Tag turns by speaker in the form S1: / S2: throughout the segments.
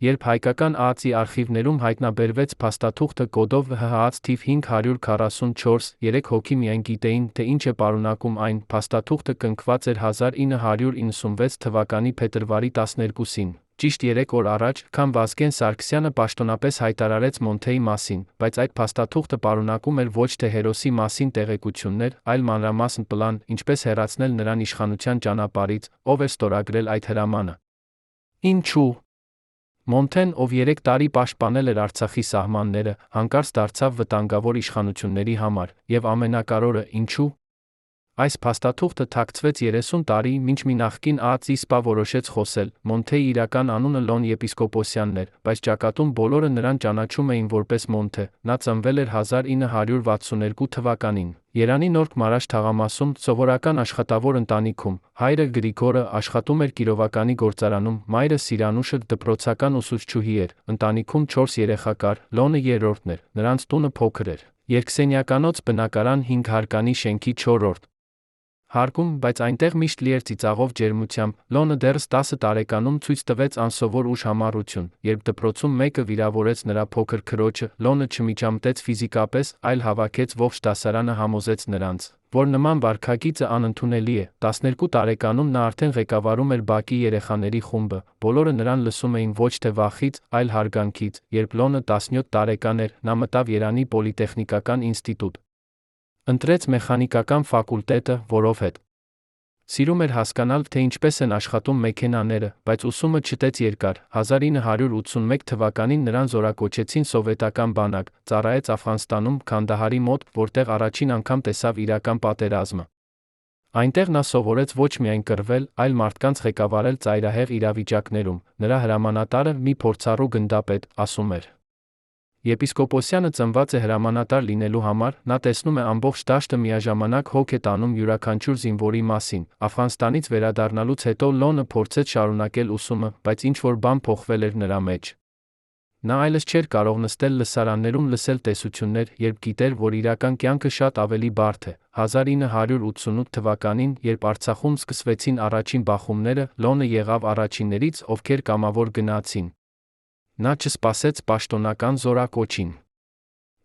S1: Երբ հայկական ԱԱԾ-ի արխիվներում հայտնաբերվեց փաստաթուղթը կոդով ՀՀԱԾ թիվ 544, 3 հոգի միայն գիտեին, թե ինչ է պարունակում այն, փաստաթուղթը կնքված էր 1996 թվականի փետրվարի 12-ին, ճիշտ 3 օր առաջ, քան Վազգեն Սարգսյանը պաշտոնապես հայտարարեց Մոնթեի մասին, բայց այդ փաստաթուղթը պարունակում էր ոչ թե հերոսի մասին տեղեկություններ, այլ մանրամասն պլան, ինչպես հեռացնել նրան իշխանության ճանապարհից, ով էր ստորագրել այդ հրամանը։ Ինչու՞։ Մոնթեն, ով 3 տարի պաշտպանել էր Արցախի սահմանները, հանկարծ դարձավ վտանգավոր իշխանությունների համար, եւ ամենակարևորը, ինչու՞։ Այս փաստաթուղթը թաքցվեց 30 տարի, մինչ մի նախկին ԱԱԾ-ի սպա որոշեց խոսել։ Մոնթեի իրական անունը Լոն Եպիսկոպոսյանն էր, բայց ճակատում բոլորը նրան ճանաչում էին որպես Մոնթե։ Նա ծնվել էր 1962 թվականին։ Երանի Նորք Մարաշ թաղամասում, սովորական աշխատավոր ընտանիքում, հայրը Գրիգորը աշխատում էր Կիրովականի գործարանում, մայրը Սիրանուշը դպրոցական ուսուցչուհի էր, ընտանիքում 4 երեխա կար, Լոնը երրորդն էր, նրանց տունը փոքր էր, երկսենյականոց բնակարան 5 հարկանի շենքի 4-րդ հարկում, բայց այնտեղ միշտ լի էր ծիծաղով ջերմությամբ։ Լոնը դեռս 10 տարեկանում ցույց տվեց անսովոր ուժ համառություն, երբ դպրոցում մեկը վիրավորեց նրա փոքր քրոջը, Լոնը չմիջամտեց ֆիզիկապես, այլ հավաքեց ողջ դասարանը համոզեց նրանց, որ նման վարքագիծը անընդունելի է։ 12 տարեկանում նա արդեն ղեկավարում էր բակի երեխաների խումբը, բոլորը նրան լսում էին ոչ թե վախից, այլ հարգանքից։ Երբ Լոնը 17 տարեկան էր, նա մտավ Երանի պոլիտեխնիկական ինստիտուտ։ Ընտրեց մեխանիկական ֆակուլտետը, որովհետև սիրում էր հասկանալ, թե ինչպես են աշխատում մեքենաները, բայց ուսումը չտեց երկար։ 1981 թվականին նրան զորակոչեցին սովետական բանակ, ծառայեց Աֆղանստանում, Քանդահարի մոտ, որտեղ առաջին անգամ տեսավ իրական պատերազմը։ Այնտեղ նա սովորեց ոչ միայն կռվել, այլ մարդկանց ղեկավարել ծայրահեղ իրավիճակներում։ Նրա հրամանատարը մի փորձառու գնդապետ, ասում էր։ Եպիսկոպոսյանը ծնված է հրամանատար լինելու համար, նա տեսնում է ամբողջ դաշտը միաժամանակ հոգ է տանում յուրաքանչյուր զինվորի մասին։ Աֆղանստանից վերադառնալուց հետո Լոնը փորձեց շարունակել ուսումը, բայց ինչ-որ բան փոխվել էր նրա մեջ։ Նա այլևս չէր կարող նստել լսարաններում լսել տեսություններ, երբ գիտեր, որ իրական կյանքը շատ ավելի բարդ է։ 1988 թվականին, երբ Արցախում սկսվեցին առաջին բախումները, Լոնը եղավ առաջիններից, ովքեր կամավոր գնացին։ Նա չսպասեց պաշտոնական զորակոչին։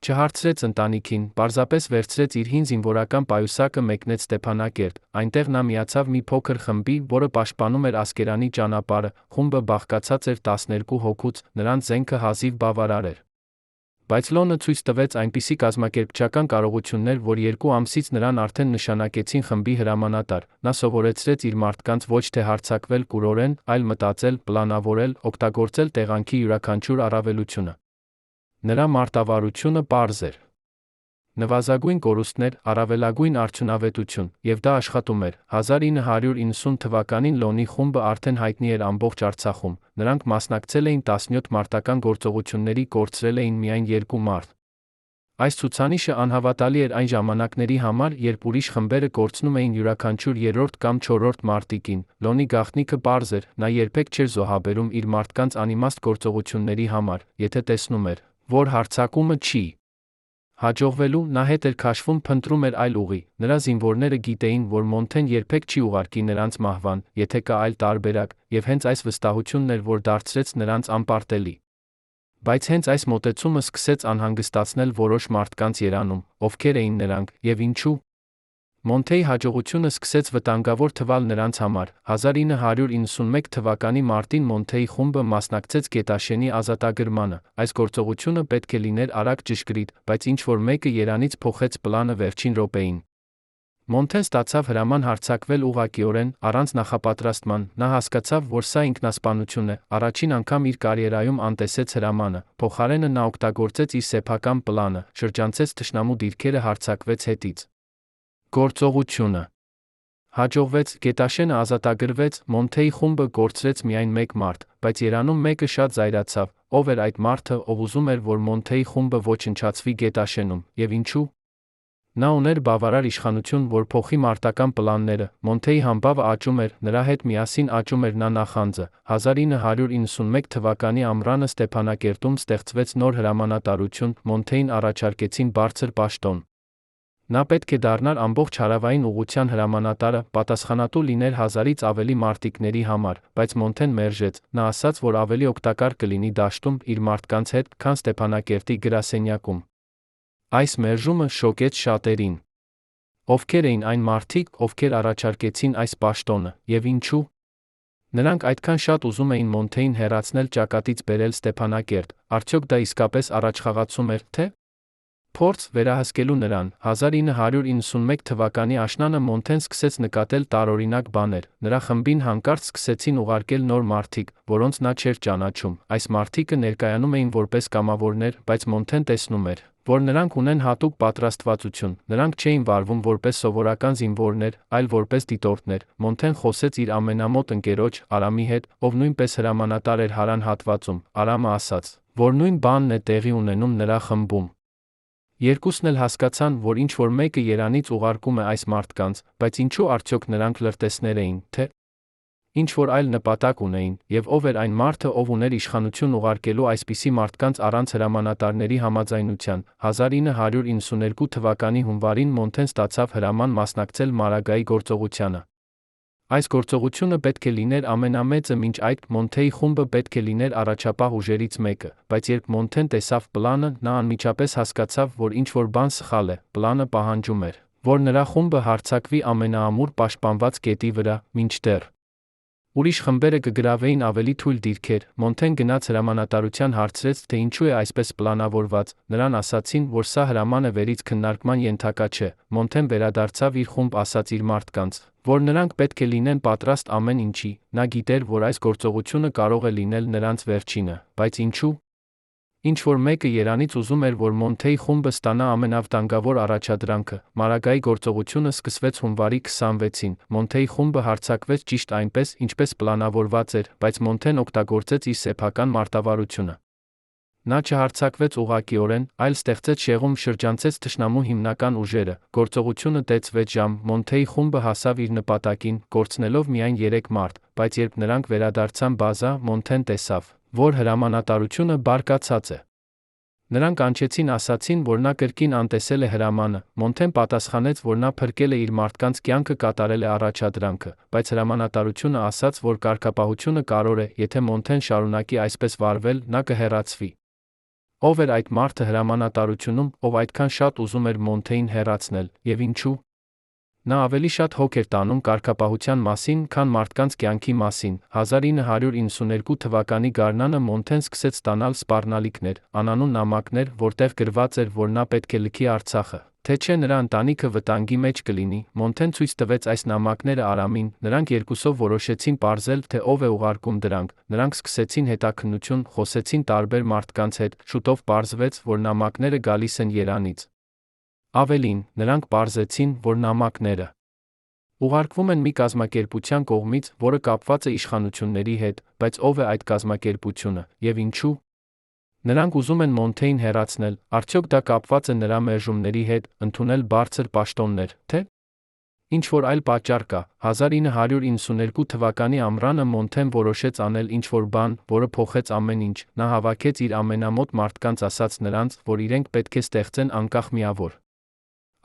S1: Չհարցրեց ընտանիքին, պարզապես վերցրեց իր հին զինվորական պայուսակը մեկնեց Ստեփանակերտ, այնտեղ նա միացավ մի փոքր խմբի, որը պաշտպանում էր Ասկերանի ճանապարհը, խումբը բաղկացած էր 12 հոգուց, նրանց զենքը հազիվ բավարար էր։ Բայց Լոնը ցույց տվեց այնպիսի կազմակերպչական կարողություններ, որ 2 ամսից նրան արդեն նշանակեցին խմբի հրամանատար։ Նա սովորեցրեց իր մարդկանց ոչ թե հարձակվել կուրորեն, այլ մտածել, պլանավորել, օգտագործել տեղանքի յուրաքանչյուր առավելությունը։ Նրա մարտավարությունը պարզ էր։ Նվազագույն կորուստներ, առավելագույն արդյունավետություն, եւ դա աշխատում էր։ 1990 թվականին Լոնի խումբը արդեն հայտնի էր ամբողջ Արցախում։ Նրանք մասնակցել էին 17 մարտական գործողությունների, կորցրել էին միայն 2 մարդ։ Այս ցուցանիշը անհավատալի էր այն ժամանակների համար, երբ ուրիշ խմբերը կորցնում էին յուրաքանչյուր 3-րդ կամ 4-րդ մարտիկին։ Լոնի գաղտնիքը պարզ էր, նա երբեք չէր զոհաբերում իր մարդկանց անիմաստ գործողությունների համար, եթե տեսնում էր, որ հարձակումը չի հաջողվելու, նա հետ էր քաշվում, փնտրում էր այլ ուղի։ Նրա զինվորները գիտեին, որ Մոնթեն երբեք չի ուղարկի նրանց մահվան, եթե կա այլ տարբերակ, եւ հենց այս վստահությունն էր, որ դարձրեց նրանց անպարտելի։ Բայց հենց այս մոտեցումը սկսեց անհանգստացնել որոշ մարդկանց Երանում, ովքեր էին նրանք, եւ ինչու։ Մոնթեի հաջողությունը սկսեց վտանգավոր թվալ նրանց համար։ 1991 թվականի մարտին Մոնթեի խումբը մասնակցեց Գետաշենի ազատագրմանը։ Այս գործողությունը պետք է լիներ արագ ճշգրիտ, բայց ինչ-որ մեկը Երանից փոխեց պլանը վերջին րոպեին։ Մոնթեն ստացավ հրաման հարձակվել ուղղակիորեն, առանց նախապատրաստման։ Նա հասկացավ, որ սա ինքնասպանություն է, առաջին անգամ իր կարիերայում անտեսեց հրամանը։ Փոխարենը նա օգտագործեց իր սեփական պլանը, շրջանցեց թշնամու դիրքերը, հարձակվեց հետից։ Գործողությունը հաջողվեց, Գետաշենը ազատագրվեց, Մոնթեի խումբը կորցրեց միայն 1 մարդ, բայց Երանում մեկը շատ զայրացավ, ով էր այդ մարդը, ով ուզում էր, որ Մոնթեի խումբը ոչնչացվի Գետաշենում, եւ ինչու։ Նա ուներ բավարար իշխանություն, որ փոխի մարտական պլանները։ Մոնթեի համբավը աճում էր, նրա հետ միասին աճում էր նա նախանձը։ 1991 թվականի ամռանը Ստեփանակերտում ստեղծվեց նոր հրամանատարություն, Մոնթեին առաջարկեցին բարձր պաշտոն։ Նա պետք է դառնար ամբողջ հարավային ուղղության հրամանատարը, պատասխանատու լիներ 1000-ից ավելի մարտիկների համար, բայց Մոնթեն մերժեց, նա ասաց, որ ավելի օգտակար կլինի դաշտում իր մարդկանց հետ, քան Ստեփանակերտի գրասենյակում։ Այս մերժումը շոկեց շատերին։ Ովքեր էին այն մարդիկ, ովքեր առաջարկեցին այս պաշտոնը, եւ ինչու։ Նրանք այդքան շատ ուզում էին Մոնթեին հեռացնել ճակատից բերել Ստեփանակերտ, արդյոք դա իսկապես առաջխաղացում էր, թե՞ փորձ վերահսկելու նրան։ 1991 թվականի աշնանը Մոնթեն սկսեց նկատել տարօրինակ բաներ, նրա խմբին հանկարծ սկսեցին ուղարկել նոր մարդիկ, որոնց նա չէր ճանաչում։ Այս մարդիկը ներկայանում էին որպես կամավորներ, բայց Մոնթեն տեսնում էր, որ նրանք ունեն հատուկ պատրաստվածություն, նրանք չէին վարվում որպես սովորական զինվորներ, այլ որպես դիտորդներ։ Մոնթեն խոսեց իր ամենամոտ ընկերոջ՝ Արամի հետ, ով նույնպես հրամանատար էր Հարան հատվածում։ Արամը ասաց, որ նույն բանն է տեղի ունենում նրա խմբում։ Երկուսն էլ հասկացան, որ ինչ-որ մեկը Երանից ուղարկում է այս մարդկանց, բայց ինչու արդյոք նրանք լրտեսներ էին, թե՞ ինչ-որ այլ նպատակ ունեին, եւ ով էր այն մարդը, ով ուներ իշխանություն ուղարկելու այսպիսի մարդկանց առանց հրամանատարների համաձայնության։ 1992 թվականի հունվարին Մոնթեն ստացավ հրաման մասնակցել Մարագայի գործողությանը։ Այս գործողությունը պետք է լիներ ամենամեծը մինչ այդ, Մոնթեի խումբը պետք է լիներ առաջապահ ուժերից մեկը, բայց երբ Մոնթեն տեսավ պլանը, նա անմիջապես հասկացավ, որ ինչ-որ բան սխալ է։ Պլանը պահանջում էր, որ նրա խումբը հարձակվի ամենաամուր պաշտպանված կետի վրա, մինչդեռ ուրիշ խմբերը կգրավեին ավելի թույլ դիրքեր։ Մոնթեն գնաց հրամանատարության հարցրեց, թե ինչու է այսպես պլանավորված, նրան ասացին, որ սա հրամանը վերից քննարկման ենթակա չէ։ Մոնթեն վերադարձավ իր խումբ, ասաց իր մարդկանց, որ նրանք պետք է լինեն պատրաստ ամեն ինչի։ Նա գիտեր, որ այս գործողությունը կարող է լինել նրանց վերջինը, բայց ինչու։ Ինչ-որ մեկը Երանից ուզում էր, որ Մոնթեի խումբը ստանա ամենավտանգավոր առաջադրանքը։ Մարագայի գործողությունը սկսվեց հունվարի 26-ին։ Մոնթեի խումբը հարձակվեց ճիշտ այնպես, ինչպես պլանավորված էր, բայց Մոնթեն օգտագործեց իր սեփական մարտավարությունը։ Նա չհարձակվեց ուղղակիորեն, այլ ստեղծեց շեղում, շրջանցեց թշնամու հիմնական ուժերը։ Գործողությունը տևեց 6 ժամ։ Մոնթեի խումբը հասավ իր նպատակին, կորցնելով միայն 3 մարդ, բայց երբ նրանք վերադարձան բազա, Մոնթեն տեսավ, որ հրամանատարությունը բարկացած է։ Նրանք անչեցին, ասացին, որ նա կրկին անտեսել է հրամանը։ Մոնթեն պատասխանեց, որ նա փրկել է իր մարդկանց կյանքը, կատարել է առաջադրանքը, բայց հրամանատարությունը ասաց, որ կարգապահությունը կարոր է, եթե Մոնթեն շարունակի այսպես վարվել, նա կհեռացվի։ Ով էր այդ մարդը հրամանատարությունում, ով այդքան շատ ուզում էր Մոնթեին հեռացնել, եւ ինչու։ Նա ավելի շատ հոգ էր տանում կարգապահության մասին, քան մարդկանց կյանքի մասին։ 1992 թվականի գարնանը Մոնթեն սկսեց ստանալ սպառնալիքներ, անանուն նամակներ, որտեղ գրված էր, որ նա պետք է լքի Արցախը, թե չէ նրա ընտանիքը վտանգի մեջ կլինի։ Մոնթեն ցույց տվեց այս նամակները Արամին, նրանք երկուսով որոշեցին պարզել, թե ով է ուղարկում դրանք։ Նրանք սկսեցին հետաքննություն, խոսեցին տարբեր մարդկանց հետ, շուտով պարզվեց, որ նամակները գալիս են Երանից։ Ավելին, նրանք պարզեցին, որ նամակները ուղարկվում են մի կազմակերպության կողմից, որը կապված է իշխանությունների հետ, բայց ով է այդ կազմակերպությունը, եւ ինչու։ Նրանք ուզում են Մոնթեին հեռացնել, արդյոք դա կապված է նրա մերժումների հետ, ընդունել բարձր պաշտոններ, թե՞ ինչ-որ այլ պատճառ կա։ 1992 թվականի ամռանը Մոնթեն որոշեց անել ինչ-որ բան, որը փոխեց ամեն ինչ։ Նա հավաքեց իր ամենամոտ մարդկանց, ասաց նրանց, որ իրենք պետք է ստեղծեն անկախ միավոր։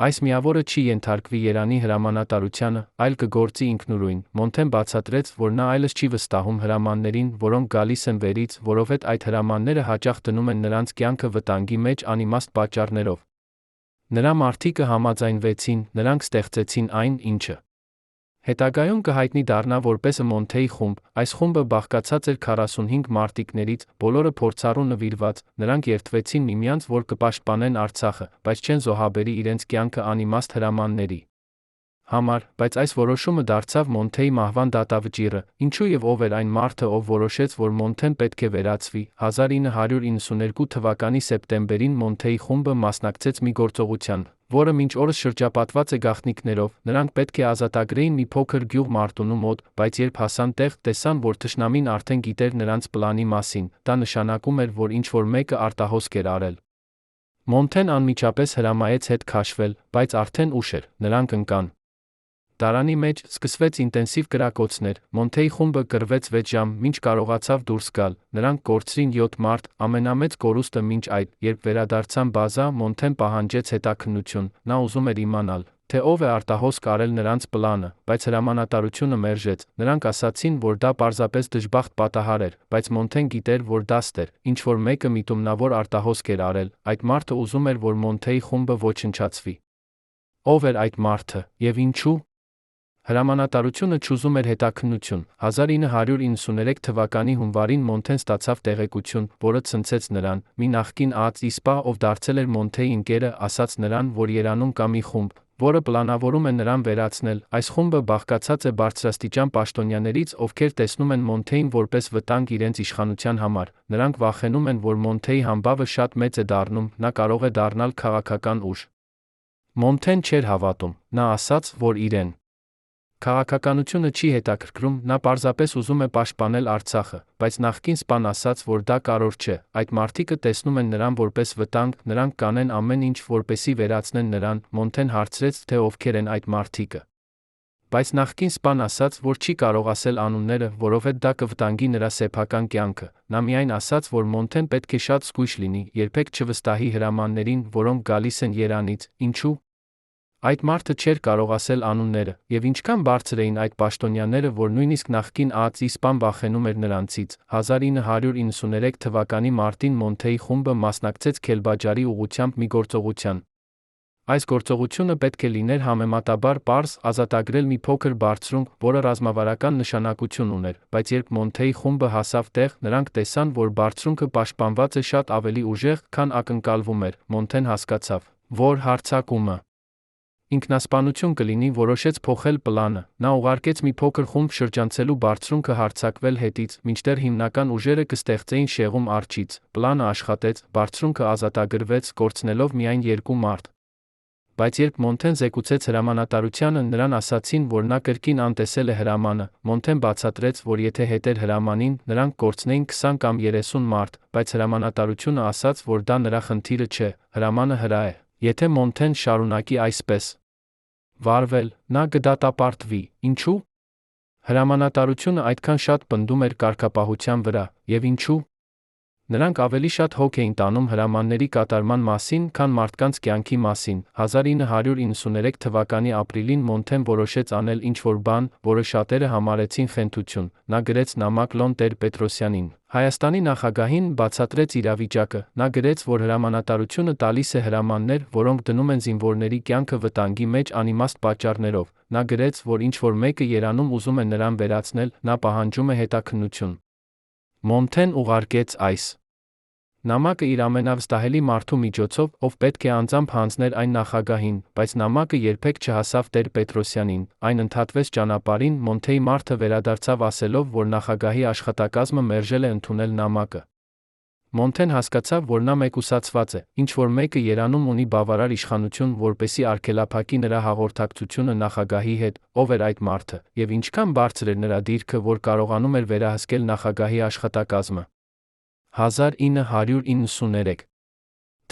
S1: Այս միավորը չի ենթարկվի Երանի հրամանատարությանը, այլ կգործի ինքնուրույն։ Մոնթեն բացատրեց, որ նա այլս չի վստահում հրամաններին, որոնք գալիս են վերից, որովհետև այդ հրամանները հաճախ դնում են նրանց կյանքը վտանգի մեջ անիմաստ պատճառներով։ Նրա մարդիկը համաձայնվեցին, նրանք ստեղծեցին այն, ինչը հետագայում կհայտնի դառնա որպես Մոնթեի խումբ։ Այս խումբը բաղկացած էր 45 մարտիկներից, բոլորը փորձառու նվիրված, նրանք երդվեցին միմյանց, որ կպաշտպանեն Արցախը, բայց չեն զոհաբերի իրենց կյանքը անիմաստ հրամանների համար, բայց այս որոշումը դարձավ Մոնթեի մահվան դատավճիռը։ Ինչու եւ ով էր այն մարդը, ով որոշեց, որ Մոնթեն պետք է վերացվի։ 1992 թվականի սեպտեմբերին Մոնթեի խումբը մասնակցեց մի գործողության, որը մինչ օրս շրջապատված է գաղտնիքներով։ Նրանք պետք է ազատագրեին մի փոքր գյուղ Մարտունու մոտ, բայց երբ հասան տեղ, տեսան, որ թշնամին արդեն գիտեր նրանց պլանի մասին։ Դա նշանակում էր, որ ինչ-որ մեկը արտահոսք էր արել։ Մոնթեն անմիջապես հրամայեց հետ քաշվել, բայց արդեն ուշ էր, նրանք ընկան։ Դարանի մեջ սկսվեց ինտենսիվ կրակոցներ, Մոնթեի խումբը կռվեց 6 ժամ, մինչ կարողացավ դուրս գալ, նրանք կորցրին 7 մարդ, ամենամեծ կորուստը մինչ այդ, երբ վերադարձան բազա, Մոնթեն պահանջեց հետաքննություն, նա ուզում էր իմանալ, թե ով է արտահոսք արել նրանց պլանը, բայց հրամանատարությունը մերժեց, նրանք ասացին, որ դա պարզապես դժբախտ պատահար էր, բայց Մոնթեն գիտեր, որ դա ստեր, ինչ-որ մեկը միտումնավոր արտահոսք էր արել, այդ մարդը ուզում էր, որ Մոնթեի խումբը ոչնչացվի։ Ով էր այդ մարդը, եւ ինչու՞։ Հրամանատարությունը չուզում էր հետաքննություն, 1993 թվականի հունվարին Մոնթեն ստացավ տեղեկություն, որը ցնցեց նրան, մի նախկին ԱԱԾ-սպա, ով դարձել էր Մոնթեի ընկերը, ասաց նրան, որ Իրանում կա մի խումբ, որը պլանավորում է նրան վերացնել, այս խումբը բաղկացած է բարձրաստիճան պաշտոնյաներից, ովքեր տեսնում են Մոնթեին որպես վտանգ իրենց իշխանության համար, նրանք վախենում են, որ Մոնթեի համբավը շատ մեծ է դառնում, նա կարող է դառնալ քաղաքական ուժ։ Մոնթեն չէր հավատում, նա ասաց, որ իրեն քաղաքականությունը չի հետաքրքրում, նա պարզապես ուզում է պաշտպանել Արցախը, բայց նախկին սպան ասաց, որ դա կարևոր չէ, այդ մարդիկը տեսնում են նրան որպես վտանգ, նրանք կանեն ամեն ինչ, որպեսզի վերացնեն նրան, Մոնթեն հարցրեց, թե ովքեր են այդ մարդիկը։ Բայց նախկին սպան ասաց, որ չի կարող ասել անունները, որովհետև դա կվտանգի նրա սեփական կյանքը, նա միայն ասաց, որ Մոնթեն պետք է շատ զգույշ լինի, երբեք չվստահի հրամաններին, որոնք գալիս են Երանից, ինչու՞։ Այդ մարդը չէր կարող ասել անունները, եւ ինչքան բարձր էին այդ պաշտոնյաները, որ նույնիսկ նախկին ԱԱԾ-ի սպան վախենում էր նրանցից։ 1993 թվականի մարտին Մոնթեի խումբը մասնակցեց Քելբաջարի ուղղությամբ մի գործողության։ Այս գործողությունը պետք է լիներ համեմատաբար պարզ, ազատագրել մի փոքր բարձրունք, որը ռազմավարական նշանակություն ուներ, բայց երբ Մոնթեի խումբը հասավ տեղ, նրանք տեսան, որ բարձրունքը պաշտպանված է շատ ավելի ուժեղ, քան ակնկալվում էր։ Մոնթեն հասկացավ, որ հարձակումը ինքնասպանություն կլինի, որոշեց փոխել պլանը, նա ուղարկեց մի փոքր խումբ շրջանցելու բարձրունքը հարձակվել հետից, մինչդեռ հիմնական ուժերը կստեղծեին շեղում արջից, պլանը աշխատեց, բարձրունքը ազատագրվեց, կորցնելով միայն 2 մարդ։ Բայց երբ Մոնթեն զեկուցեց հրամանատարությանը, նրան ասացին, որ նա կրկին անտեսել է հրամանը, Մոնթեն բացատրեց, որ եթե հետեր հրամանին, նրանք կորցնեին 20 կամ 30 մարդ, բայց հրամանատարությունը ասաց, որ դա նրա խնդիրը չէ, հրամանը հրա է, եթե Մոնթեն շարունակի այսպես վարվել, նա կդատապարտվի, ինչու՞։ Հրամանատարությունը այդքան շատ պնդում էր կարգապահության վրա, եւ ինչու՞։ Նրանք ավելի շատ հոգ էին տանում հրամանների կատարման մասին, քան մարդկանց կյանքի մասին։ 1993 թվականի ապրիլին Մոնթեն որոշեց անել ինչ-որ բան, որը շատերը համարեցին խենթություն։ Նա գրեց նամակ Լոն Տեր-Պետրոսյանին, Հայաստանի նախագահին, բացատրեց իրավիճակը։ Նա գրեց, որ հրամանատարությունը տալիս է հրամաններ, որոնք դնում են զինվորների կյանքը վտանգի մեջ անիմաստ պատճառներով։ Նա գրեց, որ ինչ-որ մեկը Երանում ուզում է նրան վերացնել, նա պահանջում է հետաքննություն։ Մոնթեն ուղարկեց այս նամակը իր ամենավստահելի մարդու միջոցով, ով պետք է անձամբ հանձներ այն նախագահին, բայց նամակը երբեք չհասավ Տեր-Պետրոսյանին, այն ընդհատվեց ճանապարհին, Մոնթեի մարդը վերադարձավ ասելով, որ նախագահի աշխատակազմը մերժել է ընդունել նամակը։ Մոնթեն հասկացավ, որ նա մեկուսացված է, ինչ-որ մեկը Երանում ունի բավարար իշխանություն, որպեսզի արգելափակի նրա հաղորդակցությունը նախագահի հետ, ով էր այդ մարդը, եւ ինչքան բարձր էր նրա դիրքը, որ կարողանում էր վերահսկել նախագահի աշխատակազմը։ 1993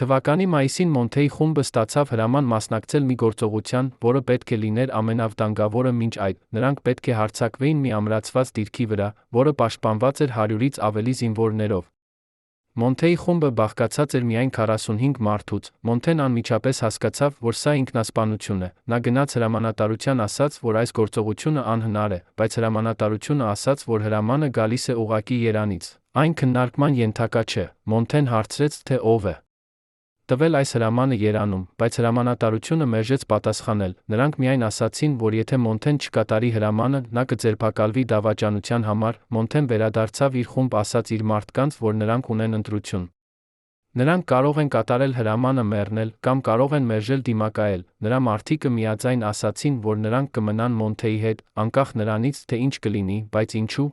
S1: թվականի մայիսին Մոնթեի խումբը ստացավ հրաման մասնակցել մի գործողության, որը պետք է լիներ ամենավտանգավորը մինչ այդ, նրանք պետք է հարձակվեին մի ամրացված դիրքի վրա, որը պաշտպանված էր 100-ից ավելի զինվորներով։ Մոնթեի խումբը բաղկացած էր միայն 45 մարդուց, Մոնթեն անմիջապես հասկացավ, որ սա ինքնասպանություն է, նա գնաց հրամանատարության ասաց, որ այս գործողությունը անհնար է, բայց հրամանատարությունը ասաց, որ հրամանը գալիս է ուղղակի Երանից, այն քննարկման ենթակա չէ, Մոնթեն հարցրեց, թե ով է տվել այս հրամանը Երանում, բայց հրամանատարությունը մերժեց պատասխանել, նրանք միայն ասացին, որ եթե Մոնթեն չկատարի հրամանը, նա կձերբակալվի դավաճանության համար, Մոնթեն վերադարձավ իր խումբ ասաց իր մարդկանց, որ նրանք ունեն ընտրություն։ Նրանք կարող են կատարել հրամանը մեռնել, կամ կարող են մերժել դիմակայել, նրա մարդիկը միաձայն ասացին, որ նրանք կմնան Մոնթեի հետ, անկախ նրանից, թե ինչ կլինի, բայց ինչու։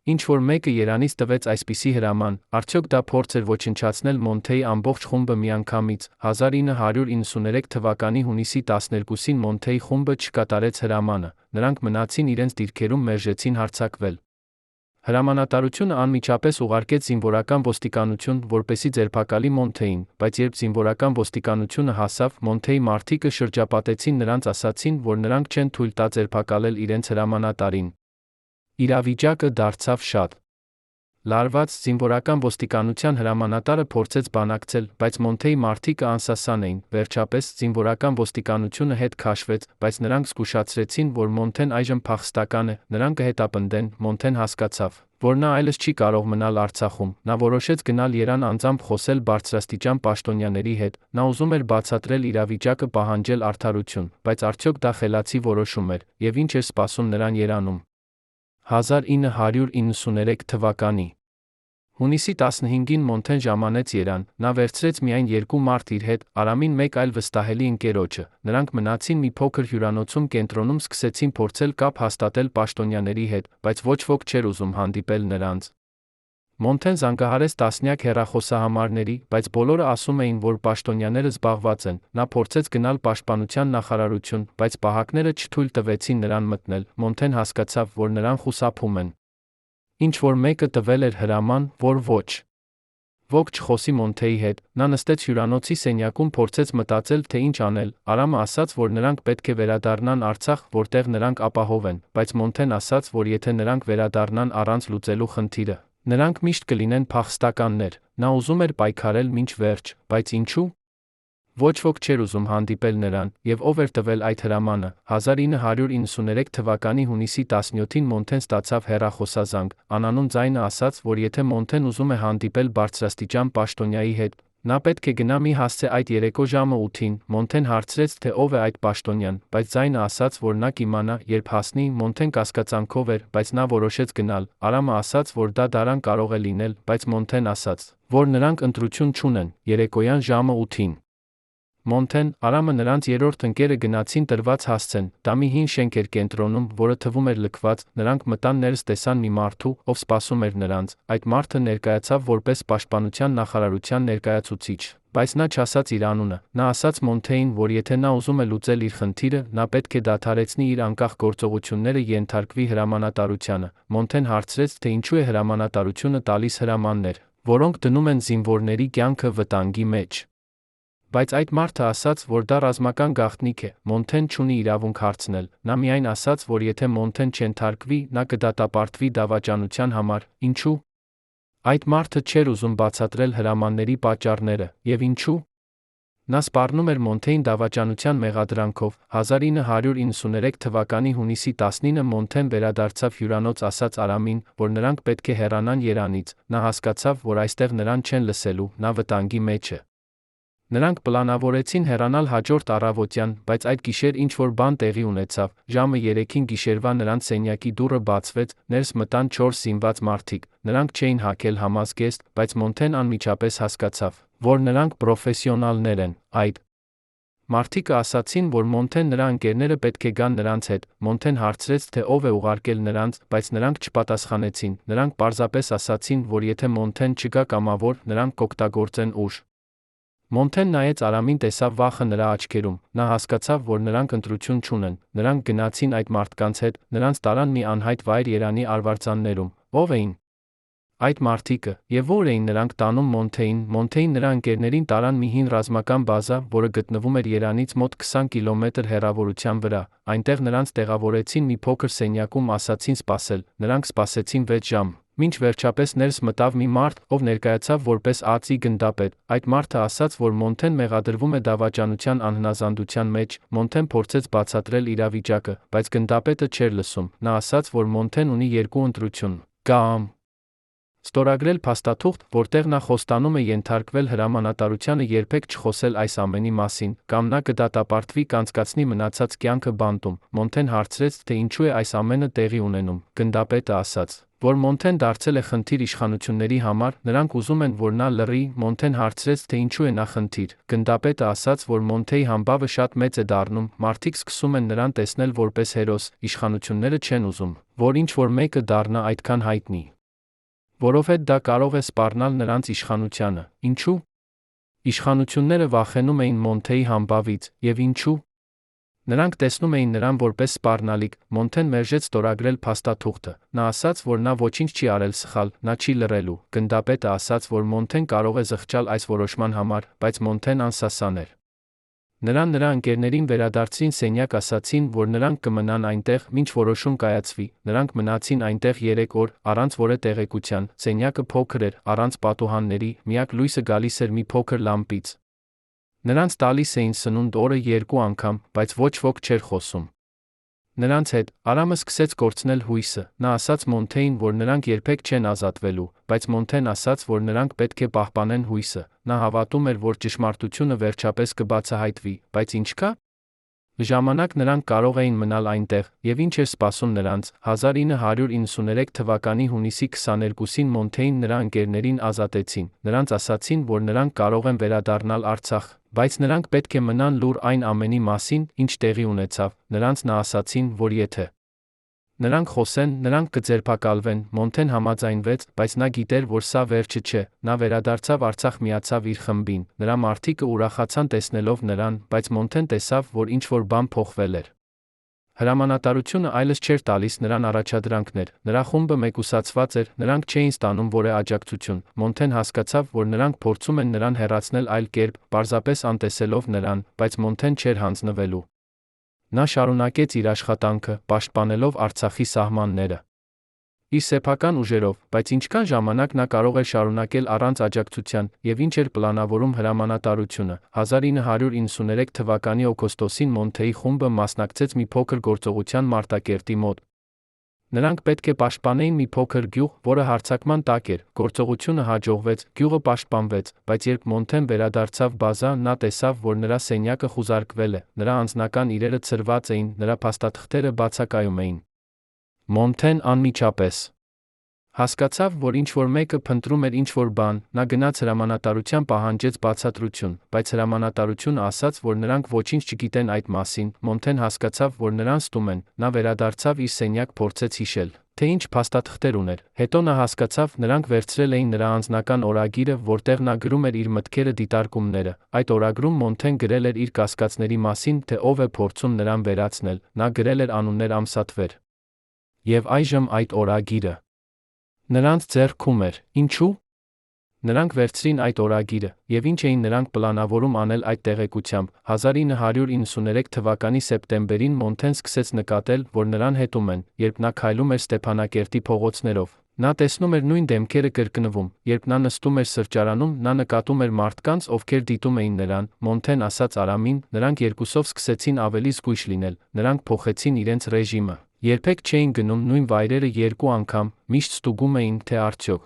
S1: Ինչ-որ մեկը Երանից տվեց այսպիսի հրաման, արդյոք դա փորձ էր ոչնչացնել Մոնթեի ամբողջ խումբը միանգամից։ 1993 թվականի հունիսի 12-ին Մոնթեի խումբը չկատարեց հրամանը, նրանք մնացին իրենց դիրքերում, մերժեցին հարձակվել։ Հրամանատարությունը անմիջապես ուղարկեց զինվորական ոստիկանություն, որպեսզի ձերբակալի Մոնթեին, բայց երբ զինվորական ոստիկանությունը հասավ, Մոնթեի մարդիկը շրջապատեցին նրանց, ասացին, որ նրանք չեն թույլ տա ձերբակալել իրենց հրամանատարին։ Իրավիճակը դարձավ շատ լարված, զինվորական ոստիկանության հրամանատարը փորձեց բանակցել, բայց Մոնթեի մարդիկը անսասան էին, վերջապես զինվորական ոստիկանությունը հետ քաշվեց, բայց նրանք զգուշացրեցին, որ Մոնթեն այժմ փախստական է, նրան կհետապնդեն, Մոնթեն հասկացավ, որ նա այլևս չի կարող մնալ Արցախում, նա որոշեց գնալ Երևան անձամբ խոսել բարձրաստիճան պաշտոնյաների հետ, նա ուզում էր բացատրել իրավիճակը, պահանջել արդարություն, բայց արդյոք դա խելացի որոշում էր, եւ ինչ էր սպասում նրան Երևանում։ 1993 թվականի հունիսի 15-ին Մոնթեն ժամանեց Երևան, նա վերցրեց միայն 2 մարդ իր հետ, Արամին մեկ այլ վստահելի ընկերոջը, նրանք մնացին մի փոքր հյուրանոցում կենտրոնում, սկսեցին փորձել կապ հաստատել պաշտոնյաների հետ, բայց ոչ ոք չէր ուզում հանդիպել նրանց։ Մոնթեն զանգահարեց տասնյակ հեռախոսահամարների, բայց բոլորը ասում էին, որ պաշտոնյաները զբաղված են, նա փորձեց գնալ պաշտպանության նախարարություն, բայց պահակները չթույլ տվեցին նրան մտնել, Մոնթեն հասկացավ, որ նրան խուսափում են։ Ինչ որ մեկը տվել էր հրաման, որ ոչ ոք չխոսի Մոնթեի հետ, նա նստեց հյուրանոցի սենյակում, փորձեց մտածել, թե ինչ անել, Արամը ասաց, որ նրանք պետք է վերադառնան Արցախ, որտեղ նրանք ապահով են, բայց Մոնթեն ասաց, որ եթե նրանք վերադառնան առանց լուծելու խնդիրը, նրանք միշտ կլինեն փախստականներ, նա ուզում էր պայքարել մինչ վերջ, բայց ինչու՞։ Ոչ ոք չէր ուզում հանդիպել նրան, եւ ով էր տվել այդ հրամանը։ 1993 թվականի հունիսի 17-ին Մոնթեն ստացավ հեռախոսազանգ, անանուն ձայնը ասաց, որ եթե Մոնթեն ուզում է հանդիպել բարձրաստիճան պաշտոնյայի հետ, նա պետք է գնա մի հասցե այդ երեկո ժամը 8-ին, Մոնթեն հարցրեց, թե ով է այդ պաշտոնյան, բայց ձայնը ասաց, որ նա կիմանա, երբ հասնի, Մոնթեն կասկածանքով էր, բայց նա որոշեց գնալ, Արամը ասաց, որ դա դարան կարող է լինել, բայց Մոնթեն ասաց, որ նրանք ընտրություն չունեն, երեկոյան ժամը 8-ին։ Մոնթեն, Արամը նրանց երրորդ ընկերը գնացին տրված հասցեն, դա մի հին շենք էր կենտրոնում, որը թվում էր լքված, նրանք մտան ներս, տեսան մի մարդու, ով սպասում էր նրանց, այդ մարդը ներկայացավ որպես պաշտպանության նախարարության ներկայացուցիչ, բայց նա չասաց իր անունը, նա ասաց Մոնթեին, որ եթե նա ուզում է լուծել իր խնդիրը, նա պետք է դադարեցնի իր անկախ գործողությունները, ենթարկվի հրամանատարությանը, Մոնթեն հարցրեց, թե ինչու է հրամանատարությունը տալիս հրամաններ, որոնք դնում են զինվորների կյանքը վտանգի մեջ։ Բայց այդ մարդը ասաց, որ դա ռազմական գաղտնիք է, Մոնթեն չունի իրավունք հարցնել, նա միայն ասաց, որ եթե Մոնթեն չենթարկվի, նա կդատապարտվի դավաճանության համար, ինչու՞։ Այդ մարդը չէր ուզում բացատրել հրամանների պատճառները, եւ ինչու՞։ Նա սպառնում էր Մոնթեին դավաճանության մեղադրանքով։ 1993 թվականի հունիսի 19-ը Մոնթեն վերադարձավ հյուրանոց, ասաց Արամին, որ նրանք պետք է հեռանան Երանից, նա հասկացավ, որ այստեղ նրան չեն լսելու, նա վտանգի մեջ է։ Նրանք պլանավորեցին հեռանալ հաջորդ առավոտյան, բայց այդ գիշեր ինչ-որ բան տեղի ունեցավ, ժամը 3-ին գիշերվա նրանց սենյակի դուռը բացվեց, ներս մտան 4 զինված մարդիկ, նրանք չէին հագել համազգեստ, բայց Մոնթեն անմիջապես հասկացավ, որ նրանք պրոֆեսիոնալներ են, այդ մարդիկը ասացին, որ Մոնթեն նրա ընկերները պետք է գան նրանց հետ, Մոնթեն հարցրեց, թե ով է ուղարկել նրանց, բայց նրանք չպատասխանեցին, նրանք պարզապես ասացին, որ եթե Մոնթեն չգա կամավոր, նրանք կօգտագործեն ուժ։ Մոնթեն նայեց Արամին, տեսավ վախը նրա աչքերում, նա հասկացավ, որ նրանք ընտրություն չունեն, նրանք գնացին այդ մարդկանց հետ, նրանց տարան մի անհայտ վայր Երանի արվարձաններում, ով էին այդ մարդիկը, եւ որ էին նրանք տանում Մոնթեին նրա ընկերներին տարան մի հին ռազմական բազա, որը գտնվում էր Երանից մոտ 20 կիլոմետր հեռավորության վրա, այնտեղ նրանց տեղավորեցին մի փոքր սենյակում, ասացին սպասել, նրանք սպասեցին 6 ժամ, մինչ վերջապես ներս մտավ մի մարդ, ով ներկայացավ որպես ԱԾ-ի գնդապետ, այդ մարդը ասաց, որ Մոնթեն մեղադրվում է դավաճանության անհնազանդության մեջ, Մոնթեն փորձեց բացատրել իրավիճակը, բայց գնդապետը չէր լսում, նա ասաց, որ Մոնթեն ունի 2 ընտրություն, կամ ստորագրել փաստաթուղթ, որտեղ նա խոստանում է ենթարկվել հրամանատարությանը երբեք չխոսել այս ամենի մասին, կամ նա կդատապարտվի, կանցկացնի մնացած կյանքը բանտում։ Մոնթեն հարցրեց, թե ինչու է այս ամենը տեղի ունենում, գնդապետը ասաց, որ Մոնթեն դարձել է խնդիր իշխանությունների համար, նրանք ուզում են, որ նա լռի, Մոնթեն հարցրեց, թե ինչու է նա խնդիր, գնդապետը ասաց, որ Մոնթեի համբավը շատ մեծ է դառնում, մարդիկ սկսում են նրան տեսնել որպես հերոս, իշխանությունները չեն ուզում, որ ինչ-որ մեկը դառնա այդքան հայտնի, որովհետև դա կարող է սպառնալ նրանց իշխանությանը, ինչու՞։ Իշխանությունները վախենում էին Մոնթեի համբավից, եւ ինչու՞։ Նրանք տեսնում էին նրան որպես սպառնալիք, Մոնթեն մերժեց ստորագրել փաստաթուղթը, նա ասաց, որ նա ոչինչ չի արել սխալ, նա չի լռելու, գնդապետը ասաց, որ Մոնթեն կարող է զղջալ այս որոշման համար, բայց Մոնթեն անսասան էր։ Նրան նրա ընկերներին վերադարձրին սենյակ ասացին, որ նրանք կմնան այնտեղ, մինչ որոշում կայացվի, նրանք մնացին այնտեղ 3 օր, առանց որևէ տեղեկության, սենյակը փոքր էր, առանց պատուհանների, միակ լույսը գալիս էր մի փոքր լամպից։ Նրանց տալիս էին սնունդ օրը 2 անգամ, բայց ոչ ոք չէր խոսում։ Նրանց հետ Արամը սկսեց կորցնել հույսը, նա ասաց Մոնթեին, որ նրանք երբեք չեն ազատվելու, բայց Մոնթեն ասաց, որ նրանք պետք է պահպանեն հույսը, նա հավատում էր, որ ճշմարտությունը վերջապես կբացահայտվի, բայց ինչ կա։ Ժամանակ նրանք կարող էին մնալ այնտեղ, եւ ինչ էր սպասում նրանց։ 1993 թվականի հունիսի 22-ին Մոնթեին նրա ընկերներին ազատեցին, նրանց ասացին, որ նրանք կարող են վերադառնալ Արցախ, բայց նրանք պետք է մնան լուր այն ամենի մասին, ինչ տեղի ունեցավ, նրանց նա ասացին, որ եթե նրանք խոսեն, նրանք կձերբակալվեն, Մոնթեն համաձայնվեց, բայց նա գիտեր, որ սա վերջը չէ, նա վերադարձավ Արցախ, միացավ իր խմբին, նրա մարդիկը ուրախացան տեսնելով նրան, բայց Մոնթեն տեսավ, որ ինչ-որ բան փոխվել էր։ Հրամանատարությունը այլևս չէր տալիս նրան առաջադրանքներ, նրա խումբը մեկուսացված էր, նրանք չէին ստանում որևէ աջակցություն, Մոնթեն հասկացավ, որ նրանք փորձում են նրան հեռացնել այլ կերպ, պարզապես անտեսելով նրան, բայց Մոնթեն չէր հանձնվելու։ Նա շարունակեց իր աշխատանքը, պաշտպանելով Արցախի սահմանները իր սեփական ուժերով, բայց ինչքան ժամանակ նա կարող էր շարունակել առանց աջակցության, եւ ինչ էր պլանավորում հրամանատարությունը։ 1993 թվականի օգոստոսին Մոնթեի խումբը մասնակցեց մի փոքր գործողության Մարտակերտի մոտ։ Նրանք պետք է պաշտպանեին մի փոքր գյուղ, որը հարձակման տակ էր, գործողությունը հաջողվեց, գյուղը պաշտպանվեց, բայց երբ Մոնթեն վերադարձավ բազա, նա տեսավ, որ նրա սենյակը խուզարկվել է, նրա անձնական իրերը ցրված էին, նրա փաստաթղթերը բացակայում էին։ Մոնթեն անմիջապես հասկացավ, որ ինչ-որ մեկը փնտրում էր ինչ-որ բան, նա գնաց հրամանատարության պահանջեց բացատրություն, բայց հրամանատարությունը ասաց, որ նրանք ոչինչ չգիտեն այդ մասին, Մոնթեն հասկացավ, որ նրան ստում են, նա վերադարձավ իր սենյակ, փորձեց հիշել, թե ինչ փաստաթղթեր ուներ, հետո նա հասկացավ, նրանք վերցրել էին նրա անձնական օրագիրը, որտեղ նա գրում էր իր մտքերը, դիտարկումները, այդ օրագրում Մոնթեն գրել էր իր կասկածների մասին, թե ով է փորձում նրան վերացնել, նա գրել էր անուններ, ամսաթվեր։ Եվ այժմ այդ օրագիրը նրանց ձեռքում էր, ինչու՞։ Նրանք վերցրին այդ օրագիրը, եւ ինչ էին նրանք պլանավորում անել այդ տեղեկությամբ։ 1993 թվականի սեպտեմբերին Մոնթեն սկսեց նկատել, որ նրան հետում են, երբ նա քայլում էր Ստեփանակերտի փողոցներով։ Նա տեսնում էր նույն դեմքերը կրկնվում, երբ նա նստում էր սրճարանում, նա նկատում էր մարդկանց, ովքեր դիտում էին նրան, Մոնթեն ասաց Արամին, նրանք երկուսով սկսեցին ավելի զգույշ լինել, նրանք փոխեցին իրենց ռեժիմը։ Երբեք չէին գնում նույն վայրերը 2 անգամ, միշտ ստուգում էին, թե արդյոք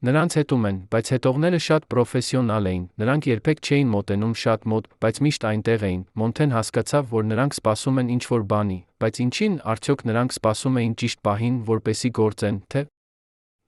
S1: նրանց հետում են, բայց հետողները շատ պրոֆեսիոնալ էին, նրանք երբեք չէին մոտենում շատ մոտ, բայց միշտ այնտեղ էին։ Մոնթեն հասկացավ, որ նրանք սպասում են ինչ-որ բանի, բայց ինչին, արդյոք նրանք սպասում էին ճիշտ պահին, որպեսզի գործեն, թե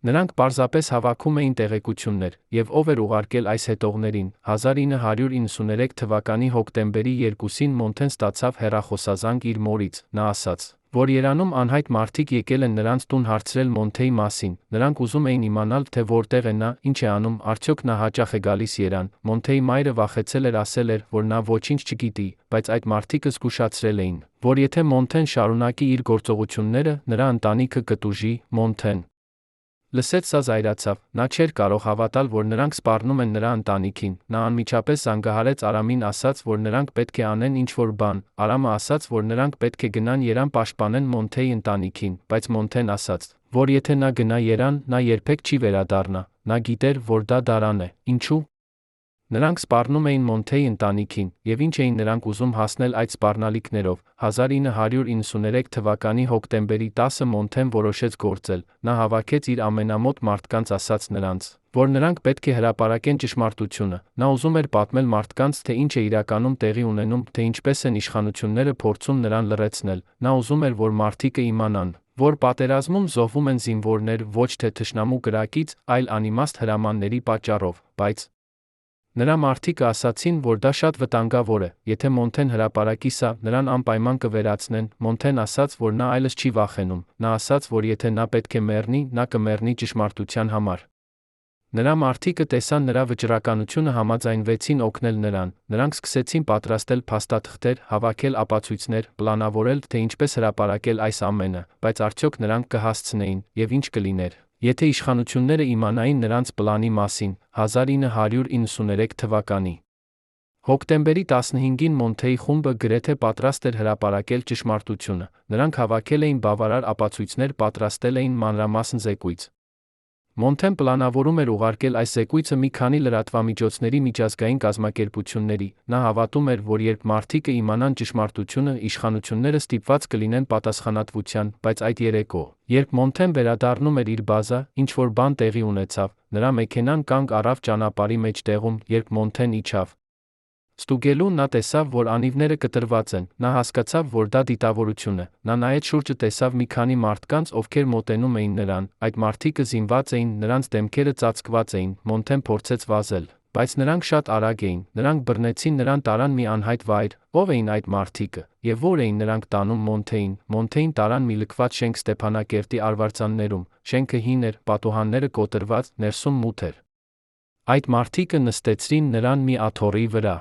S1: նրանք պարզապես հավաքում էին տեղեկություններ, եւ ով էր ուղարկել այս հետողներին։ 1993 թվականի հոկտեմբերի 2-ին Մոնթեն ստացավ հեռախոսազանգ իր մորից, նա ասաց, որ Երանում անհայտ մարդիկ եկել են նրանց տուն հարցրել Մոնթեի մասին, նրանք ուզում էին իմանալ, թե որտեղ է նա, ինչ է անում, արդյոք նա հաճախ է գալիս Երան։ Մոնթեի մայրը վախեցել էր, ասել էր, որ նա ոչինչ չգիտի, բայց այդ մարդիկը զգուշացրել էին, որ եթե Մոնթեն շարունակի իր գործողությունները, նրա ընտանիքը կտուժի։ Մոնթեն լսեց սա զայրացավ, նա չէր կարող հավատալ, որ նրանք սպառնում են նրա ընտանիքին, նա անմիջապես զանգահարեց Արամին, ասաց, որ նրանք պետք է անեն ինչ-որ բան, Արամը ասաց, որ նրանք պետք է գնան Երան պաշտպանեն Մոնթեի ընտանիքին, բայց Մոնթեն ասաց, որ եթե նա գնա Երան, նա երբեք չի վերադառնա, նա գիտեր, որ դա դարան է, ինչու՞։ Նրանք սպառնում էին Մոնթեի ընտանիքին, եւ ինչ էին նրանք ուզում հասնել այդ սպառնալիքներով։ 1993 թվականի հոկտեմբերի 10-ը Մոնթեն որոշեց գործել, նա հավաքեց իր ամենամոտ մարդկանց, ասաց նրանց, որ նրանք պետք է հրապարակեն ճշմարտությունը, նա ուզում էր պատմել մարդկանց, թե ինչ է իրականում տեղի ունենում, թե ինչպես են իշխանությունները փորձում նրան լռեցնել, նա ուզում էր, որ մարդիկը իմանան, որ պատերազմում զոհվում են զինվորներ ոչ թե թշնամու կրակից, այլ անիմաստ հրամանների պատճառով, բայց նրա մարդիկը ասացին, որ դա շատ վտանգավոր է, եթե Մոնթեն հրապարակի սա, նրան անպայման կվերացնեն։ Մոնթեն ասաց, որ նա այլևս չի վախենում, նա ասաց, որ եթե նա պետք է մեռնի, նա կմեռնի ճշմարտության համար։ Նրա մարդիկը տեսան նրա վճռականությունը, համաձայնվեցին օգնել նրան, նրանք սկսեցին պատրաստել փաստաթղթեր, հավաքել ապացույցներ, պլանավորել, թե ինչպես հրապարակել այս ամենը, բայց արդյոք նրանք կհասցնեին, եւ ինչ կլիներ, եթե իշխանությունները իմանային նրանց պլանի մասին։ 1993 թվականի հոկտեմբերի 15-ին Մոնթեի խումբը գրեթե պատրաստ էր հրապարակել ճշմարտությունը, նրանք հավաքել էին բավարար ապացույցներ, պատրաստել էին մանրամասն զեկույց։ Մոնթեն պլանավորում էր ուղարկել այս զեկույցը մի քանի լրատվամիջոցների, միջազգային կազմակերպությունների։ Նա հավատում էր, որ երբ մարդիկը իմանան ճշմարտությունը, իշխանությունները ստիպված կլինեն պատասխանատվության, բայց այդ երեկո, երբ Մոնթեն վերադառնում էր իր բազա, ինչ-որ բան տեղի ունեցավ, նրա մեքենան կանգ առավ ճանապարհի մեջտեղում, երբ Մոնթեն իջավ ստուգելու, նա տեսավ, որ անիվները կտրված են, նա հասկացավ, որ դա դիտավորություն է, նա նայեց շուրջը, տեսավ մի քանի մարդկանց, ովքեր մոտենում էին նրան, այդ մարդիկը զինված էին, նրանց դեմքերը ծածկված էին, Մոնթեն փորձեց վազել, բայց նրանք շատ արագ էին, նրանք բռնեցին նրան, տարան մի անհայտ վայր, ով էին այդ մարդիկը, եւ որ էին նրանք տանում Մոնթեին, Մոնթեին տարան մի լքված շենք Ստեփանակերտի արվարձաններում, շենքը հին էր, պատուհանները կոտրված, ներսում մութ էր։ Այդ մարդիկը նստեցրին նրան մի աթոռի վրա։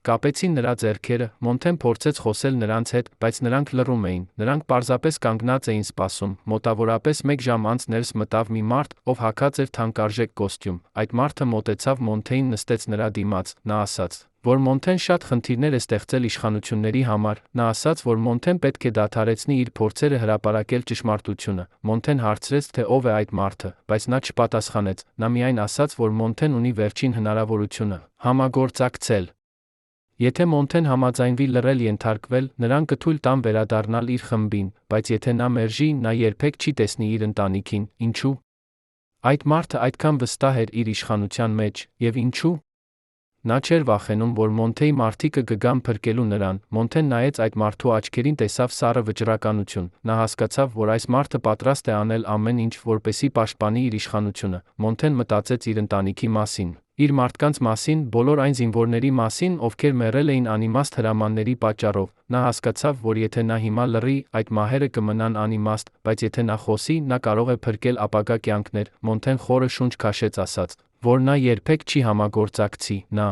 S1: Կապեցին նրա ձեռքերը, Մոնթեն փորձեց խոսել նրանց հետ, բայց նրանք լռում էին, նրանք պարզապես կանգնած էին սպասում, մոտավորապես 1 ժամ անց ներս մտավ մի մարդ, ով հագած էր թանկարժեք կոստյում, այդ մարդը մոտեցավ Մոնթեին, նստեց նրա դիմաց, նա ասաց, որ Մոնթեն շատ խնդիրներ է ստեղծել իշխանությունների համար, նա ասաց, որ Մոնթեն պետք է դադարեցնի իր փորձերը հրապարակել ճշմարտությունը, Մոնթեն հարցրեց, թե ով է այդ մարդը, բայց նա չպատասխանեց, նա միայն ասաց, որ Մոնթեն ունի վերջին հնարավորությունը համագործակցել։ Եթե Մոնթեն համաձայնվի լռել, ենթարկվել, նրան կթույլ տան վերադառնալ իր խմբին, բայց եթե նա մերժի, նա երբեք չի տեսնի իր ընտանիքին, ինչու՞։ Այդ մարդը այդքան վստահ էր իր իշխանության մեջ, եւ ինչու՞։ Նա չէր վախենում, որ Մոնթեի մարդիկը կգան փրկելու նրան, Մոնթեն նայեց այդ մարդու աչքերին, տեսավ սառը վճռականություն, նա հասկացավ, որ այս մարդը պատրաստ է անել ամեն ինչ, որպեսզի պաշտպանի իր իշխանությունը, Մոնթեն մտածեց իր ընտանիքի մասին, իր մարդկանց մասին, բոլոր այն զինվորների մասին, ովքեր մեռել էին անիմաստ հրամանների պատճառով, նա հասկացավ, որ եթե նա հիմա լռի, այդ մահերը կմնան անիմաստ, բայց եթե նա խոսի, նա կարող է փրկել ապագա կյանքներ, Մոնթեն խորը շունչ քաշեց, ասաց, որ նա երբեք չի համագործակցի, նա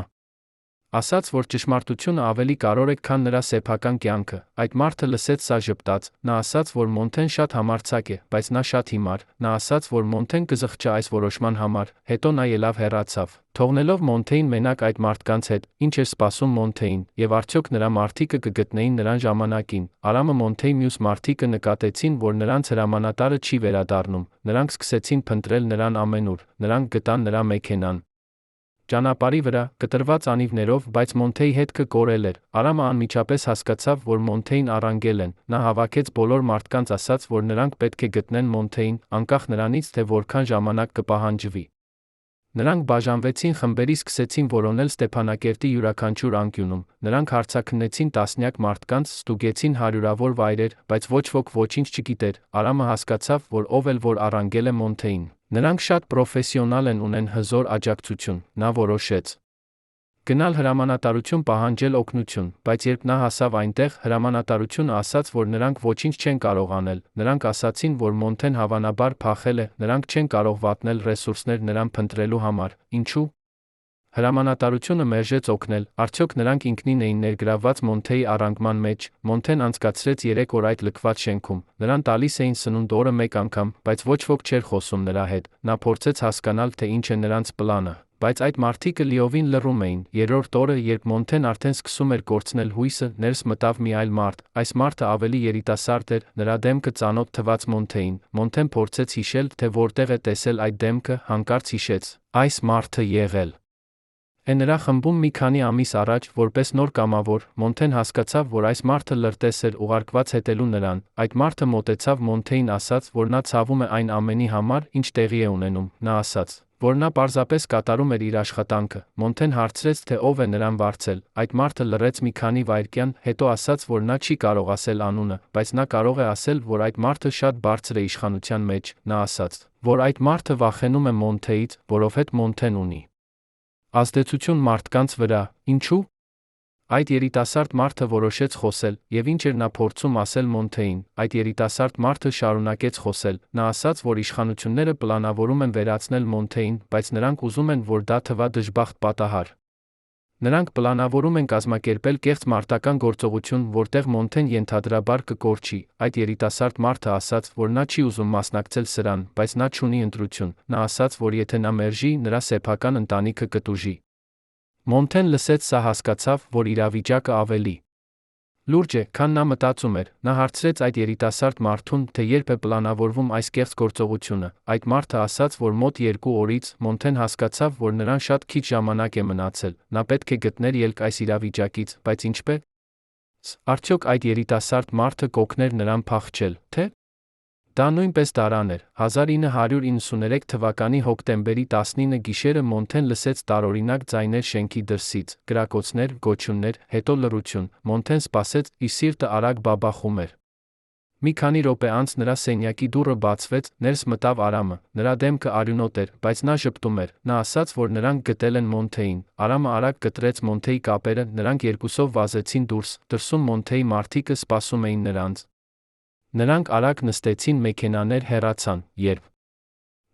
S1: ասաց, որ ճշմարտությունը ավելի կարևոր է, քան նրա սեփական կյանքը, այդ մարդը լսեց սա ժպտաց, նա ասաց, որ Մոնթեն շատ համարձակ է, բայց նա շատ հիմար, նա ասաց, որ Մոնթեն կզղջա այս որոշման համար, հետո նա ելավ հեռացավ, թողնելով Մոնթեին մենակ այդ մարդկանց հետ, ինչ էր սպասում Մոնթեին, եւ արդյոք նրա մարդիկը կգտնեին նրան ժամանակին, Արամը Մոնթեի մյուս մարդիկը նկատեցին, որ նրանց հրամանատարը չի վերադառնում, նրանք սկսեցին փնտրել նրան ամենուր, նրանք գտան նրա մեքենան ճանապարհի վրա, կտրված անիվներով, բայց Մոնթեի հետքը կորել էր, Արամը անմիջապես հասկացավ, որ Մոնթեին առանգել են, նա հավաքեց բոլոր մարդկանց, ասաց, որ նրանք պետք է գտնեն Մոնթեին, անկախ նրանից, թե որքան ժամանակ կպահանջվի։ Նրանք բաժանվեցին խմբերի, սկսեցին որոնել Ստեփանակերտի յուրաքանչյուր անկյունում, նրանք հարցաքննեցին տասնյակ մարդկանց, ստուգեցին հարյուրավոր վայրեր, բայց ոչ ոք ոչինչ չգիտեր, Արամը հասկացավ, որ ով էլ որ առանգել է Մոնթեին, նրանք շատ պրոֆեսիոնալ են, ունեն հզոր աջակցություն, նա որոշեց գնալ հրամանատարություն պահանջել օգնություն, բայց երբ նա հասավ այնտեղ, հրամանատարությունը ասաց, որ նրանք ոչինչ չեն կարող անել, նրանք ասացին, որ Մոնթեն հավանաբար փախել է, նրանք չեն կարող վատնել ռեսուրսներ նրան փնտրելու համար, ինչու՞։ Հրամանատարությունը մերժեց օգնել, արդյոք նրանք ինքնին էին ներգրավված Մոնթեի առանգման մեջ, Մոնթեն անցկացրեց 3 օր այդ լքված շենքում, նրան տալիս էին սնունդ օրը մեկ անգամ, բայց ոչ ոք չէր խոսում նրա հետ, նա փորձեց հասկանալ, թե ինչ է նրանց պլանը, բայց այդ մարդիկը լիովին լռում էին, երրորդ օրը, երբ Մոնթեն արդեն սկսում էր կորցնել հույսը, ներս մտավ մի այլ մարդ, այս մարդը ավելի երիտասարդ էր, նրա դեմքը ծանոթ թվաց Մոնթեին, Մոնթեն փորձեց հիշել, թե որտեղ է տեսել այդ դեմքը, հանկարծ հիշեց, այս մարդը եղել է նրա խմբում մի քանի ամիս առաջ, որպես նոր կամավոր, Մոնթեն հասկացավ, որ այս մարդը լրտես էր, ուղարկված հետելու նրան, այդ մարդը մոտեցավ Մոնթեին, ասաց, որ նա ցավում է այն ամենի համար, ինչ տեղի է ունենում, նա ասաց, որ նա պարզապես կատարում էր իր աշխատանքը, Մոնթեն հարցրեց, թե ով է նրան վարձել, այդ մարդը լռեց մի քանի վայրկյան, հետո ասաց, որ նա չի կարող ասել անունը, բայց նա կարող է ասել, որ այդ մարդը շատ բարձր է իշխանության մեջ, նա ասաց, որ այդ մարդը վախենում է Մոնթեից, որովհետև Մոնթեն ունի ազդեցություն մարդկանց վրա, ինչու՞։ Այդ երիտասարդ մարդը որոշեց խոսել, եւ ինչ էր նա փորձում ասել Մոնթեին, այդ երիտասարդ մարդը շարունակեց խոսել, նա ասաց, որ իշխանությունները պլանավորում են վերացնել Մոնթեին, բայց նրանք ուզում են, որ դա թվա դժբախտ պատահար։ Նրանք պլանավորում են կազմակերպել կեղծ մարտական գործողություն, որտեղ Մոնթեն ենթադրաբար կկորչի, այդ երիտասարդ մարդը ասաց, որ նա չի ուզում մասնակցել սրան, բայց նա չունի ընտրություն, նա ասաց, որ եթե նա մերժի, նրա սեփական ընտանիքը կտուժի։ Մոնթեն լսեց սա հասկացավ, որ իրավիճակը ավելի լուրջ է, քան նա մտածում էր, նա հարցրեց այդ երիտասարդ մարդուն, թե երբ է պլանավորվում այս կեղծ գործողությունը, այդ մարդը ասաց, որ մոտ 2 օրից, Մոնթեն հասկացավ, որ նրան շատ քիչ ժամանակ է մնացել, նա պետք է գտներ ելք այս իրավիճակից, բայց ինչպե՞ս, արդյոք այդ երիտասարդ մարդը կօգներ նրան փախչել, թե? Դա նույնպես դարան էր, 1993 թվականի հոկտեմբերի 19 գիշերը Մոնթեն լսեց տարօրինակ ձայներ շենքի դրսից, կրակոցներ, գոչյուններ, հետո լռություն, Մոնթեն սպասեց, իր սիրտը արագ բաբախում էր։ Մի քանի րոպե անց նրա սենյակի դուռը բացվեց, ներս մտավ Արամը, նրա դեմքը արյունոտ էր, բայց նա ժպտում էր, նա ասաց, որ նրանք գտել են Մոնթեին, Արամը արագ կտրեց Մոնթեի կապերը, նրանք երկուսով վազեցին դուրս, դրսում Մոնթեի մարդիկը սպասում էին նրանց։ Նրանք արագ նստեցին մեքենաներ հեռացան, երբ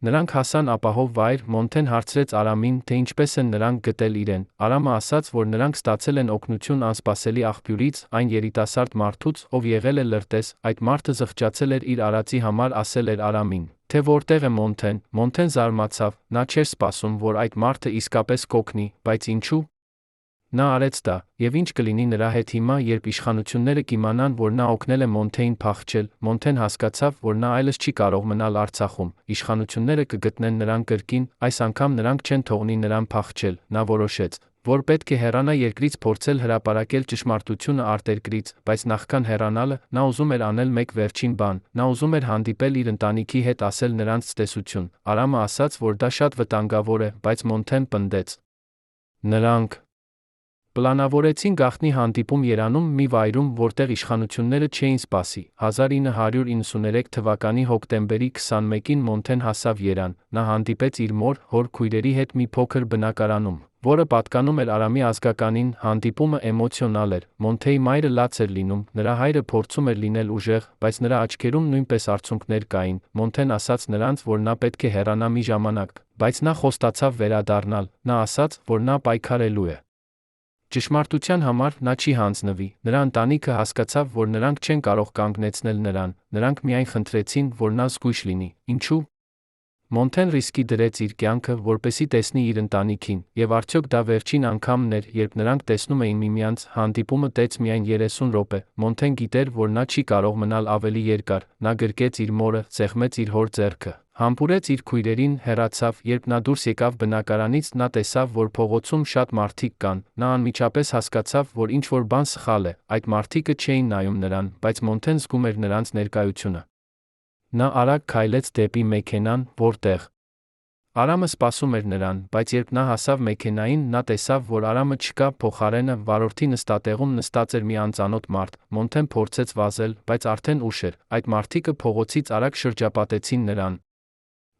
S1: նրանք հասան ապահով վայր, Մոնթեն հարցրեց Արամին, թե ինչպես են նրանք գտել իրեն, Արամը ասաց, որ նրանք ստացել են օգնություն անսպասելի աղբյուրից, այն երիտասարդ մարդուց, ով եղել է լրտես, այդ մարդը զղջացել էր իր արածի համար ասել էր Արամին, թե որտեղ է Մոնթեն, Մոնթեն զարմացավ, նա չէր սպասում, որ այդ մարդը իսկապես կօգնի, բայց ինչու՞։ Նա արեց դա, եւ ինչ կլինի նրա հետ հիմա, երբ իշխանությունները կիմանան, որ նա օգնել է Մոնթեին փախչել, Մոնթեն հասկացավ, որ նա այլևս չի կարող մնալ Արցախում, իշխանությունները կգտնեն նրան կրկին, այս անգամ նրանք չեն թողնի նրան փախչել, նա որոշեց, որ պետք է հեռանա երկրից փորձել հրապարակել ճշմարտությունը արտերկրից, բայց նախքան հեռանալը, նա ուզում էր անել մեկ վերջին բան, նա ուզում էր հանդիպել իր ընտանիքի հետ ասել նրանց ցտեսություն, Արամը ասաց, որ դա շատ վտանգավոր է, բայց Մոնթեն պնդեց։ Նրանք պլանավորեցին գաղտնի հանդիպում Երանում մի վայրում, որտեղ իշխանությունները չէին սպասի, 1993 թվականի հոկտեմբերի 21-ին Մոնթեն հասավ Երան, նա հանդիպեց իր մոր, հոր քույրերի հետ մի փոքր բնակարանում, որը պատկանում էր Արամի ազգականին, հանդիպումը էմոցիոնալ էր, Մոնթեի մայրը լաց էր լինում, նրա հայրը փորձում էր լինել ուժեղ, բայց նրա աչքերում նույնպես արցունքներ կային, Մոնթեն ասաց նրանց, որ նա պետք է հեռանա մի ժամանակ, բայց նա խոստացավ վերադառնալ, նա ասաց, որ նա պայքարելու է։ Ճշմարտության համար նա չի հանձնվի, նրա ընտանիքը հասկացավ, որ նրանք չեն կարող կանգնեցնել նրան, նրանք միայն խնդրեցին, որ նա զգույշ լինի, ինչու՞։ Մոնթեն ռիսկի դրեց իր կյանքը, որպեսզի տեսնի իր ընտանիքին, եւ արդյոք դա վերջին անգամն էր, երբ նրանք տեսնում էին միմյանց, հանդիպումը տեց միայն 30 րոպե, Մոնթեն գիտեր, որ նա չի կարող մնալ ավելի երկար, նա գրկեց իր մորը, սեղմեց իր հոր ձեռքը, համբուրեց իր քույրերին, հեռացավ, երբ նա դուրս եկավ բնակարանից, նա տեսավ, որ փողոցում շատ մարդիկ կան, նա անմիջապես հասկացավ, որ ինչ-որ բան սխալ է, այդ մարդիկը չէին նայում նրան, բայց Մոնթեն զգում էր նրանց ներկայությունը։ Նա արագ քայլեց դեպի մեքենան, որտեղ Արամը սպասում էր նրան, բայց երբ նա հասավ մեքենային, նա տեսավ, որ Արամը չկա, փոխարենը վարորդի նստատեղում նստած էր մի անծանոթ մարդ, Մոնթեն փորձեց վազել, բայց արդեն ուշ էր, այդ մարդիկը փողոցից արագ շրջապատեցին նրան։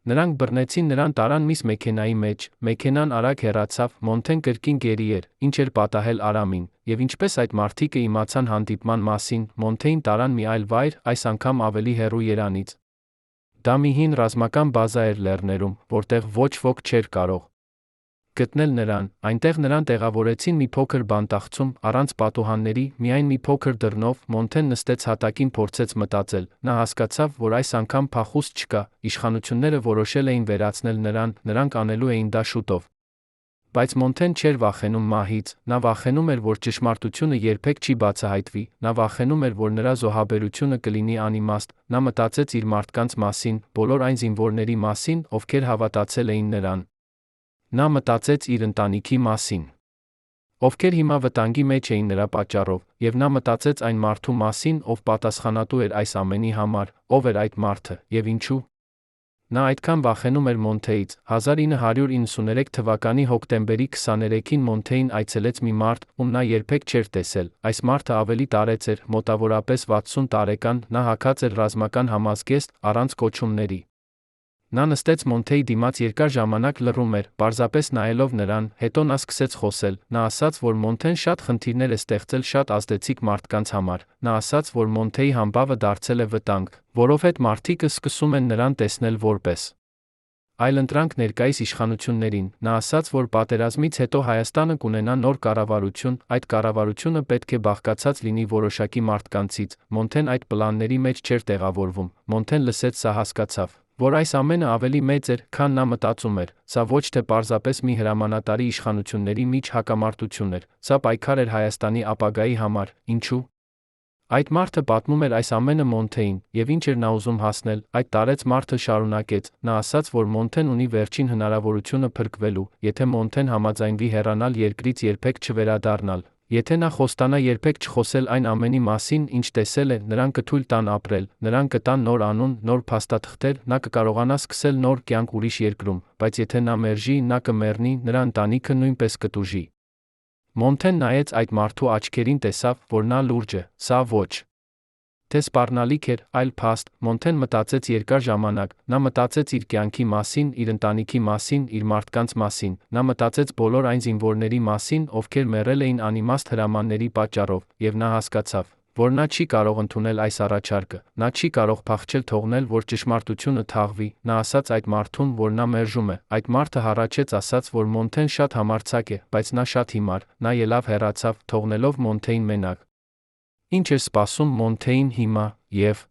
S1: Նրանք բռնեցին նրան, տարան միս մեքենայի մեջ, մեքենան արագ հեռացավ, Մոնթեն կրկին գերի էր, ինչ էր պատահել Արամին, եւ ինչպես այդ մարդիկը իմացան հանդիպման մասին, Մոնթեին տարան մի այլ վայր, այս անգամ ավելի հեռու Երանից։ Դա մի հին ռազմական բազա էր լեռներում, որտեղ ոչ ոք չէր կարող գտնել նրան, այնտեղ նրան տեղավորեցին մի փոքր բանտախցում, առանց պատուհանների, միայն մի փոքր դռնով, Մոնթեն նստեց հատակին, փորձեց մտածել, նա հասկացավ, որ այս անգամ փախուստ չկա, իշխանությունները որոշել էին վերացնել նրան, նրանք անելու էին դա շուտով։ Բայց Մոնթեն չէր վախենում մահից, նա վախենում էր, որ ճշմարտությունը երբեք չի բացահայտվի, նա վախենում էր, որ նրա զոհաբերությունը կլինի անիմաստ, նա մտածեց իր մարդկանց մասին, բոլոր այն զինվորների մասին, ովքեր հավատացել էին նրան։ Նա մտածեց իր ընտանիքի մասին, ովքեր հիմա վտանգի մեջ էին նրա պատճառով, եւ նա մտածեց այն մարդու մասին, ով պատասխանատու էր այս ամենի համար, ով էր այդ մարդը, եւ ինչու։ Նա այդքան վախենում էր Մոնթեից, 1993 թվականի հոկտեմբերի 23-ին Մոնթեին այցելեց մի մարդ, ում նա երբեք չէր տեսել, այս մարդը ավելի տարեց էր, մոտավորապես 60 տարեկան, նա հագած էր ռազմական համազգեստ, առանց կոչումների։ Նա նստեց Մոնթեի դիմաց երկար ժամանակ լռում էր, պարզապես նայելով նրան, հետո նա սկսեց խոսել, նա ասաց, որ Մոնթեն շատ խնդիրներ է ստեղծել շատ ազդեցիկ մարդկանց համար, նա ասաց, որ Մոնթեի համբավը դարձել է վտանգ, որովհետև մարդիկը սկսում են նրան տեսնել որպես այլընտրանք ներկայիս իշխանություններին, նա ասաց, որ պատերազմից հետո Հայաստանը կունենա նոր կառավարություն, այդ կառավարությունը պետք է բաղկացած լինի որոշակի մարդկանցից, Մոնթեն այդ պլանների մեջ չէր տեղավորվում, Մոնթեն լսեց սա հասկացավ, որ այս ամենը ավելի մեծ էր, քան նա մտածում էր, սա ոչ թե պարզապես մի հրամանատարի իշխանությունների միջ հակամարտություն էր, սա պայքար էր Հայաստանի ապագայի համար, ինչու՞։ Այդ մարդը պատմում էր այս ամենը Մոնթեին, եւ ինչ էր նա ուզում հասնել, այդ տարեց մարդը շարունակեց, նա ասաց, որ Մոնթեն ունի վերջին հնարավորությունը փրկվելու, եթե Մոնթեն համաձայնվի հեռանալ երկրից երբեք չվերադառնալ, եթե նա խոստանա երբեք չխոսել այն ամենի մասին, ինչ տեսել է, նրան կթույլ տան ապրել, նրան կտան նոր անուն, նոր փաստաթղթեր, նա կկարողանա սկսել նոր կյանք ուրիշ երկրում, բայց եթե նա մերժի, նա կմեռնի, նրա ընտանիքը նույնպես կտուժի։ Մոնթեն նայեց այդ մարդու աչքերին, տեսավ, որ նա լուրջ է, սա ոչ թե սպառնալիք էր, այլ փաստ, Մոնթեն մտածեց երկար ժամանակ, նա մտածեց իր կյանքի մասին, իր ընտանիքի մասին, իր մարդկանց մասին, նա մտածեց բոլոր այն զինվորների մասին, ովքեր մեռել էին անիմաստ հրամանների պատճառով, եւ նա հասկացավ, որ նա չի կարող ընդունել այս առաջարկը, նա չի կարող փախչել թողնել, որ ճշմարտությունը թաղվի, նա ասաց այդ մարդուն, որ նա մերժում է, այդ մարդը հառաչեց ասաց, որ Մոնթեն շատ համարձակ է, բայց նա շատ հիմար, նա ելավ հեռացավ, թողնելով Մոնթեին մենակ։ Ինչ էր սպասում Մոնթեին հիմա, եւ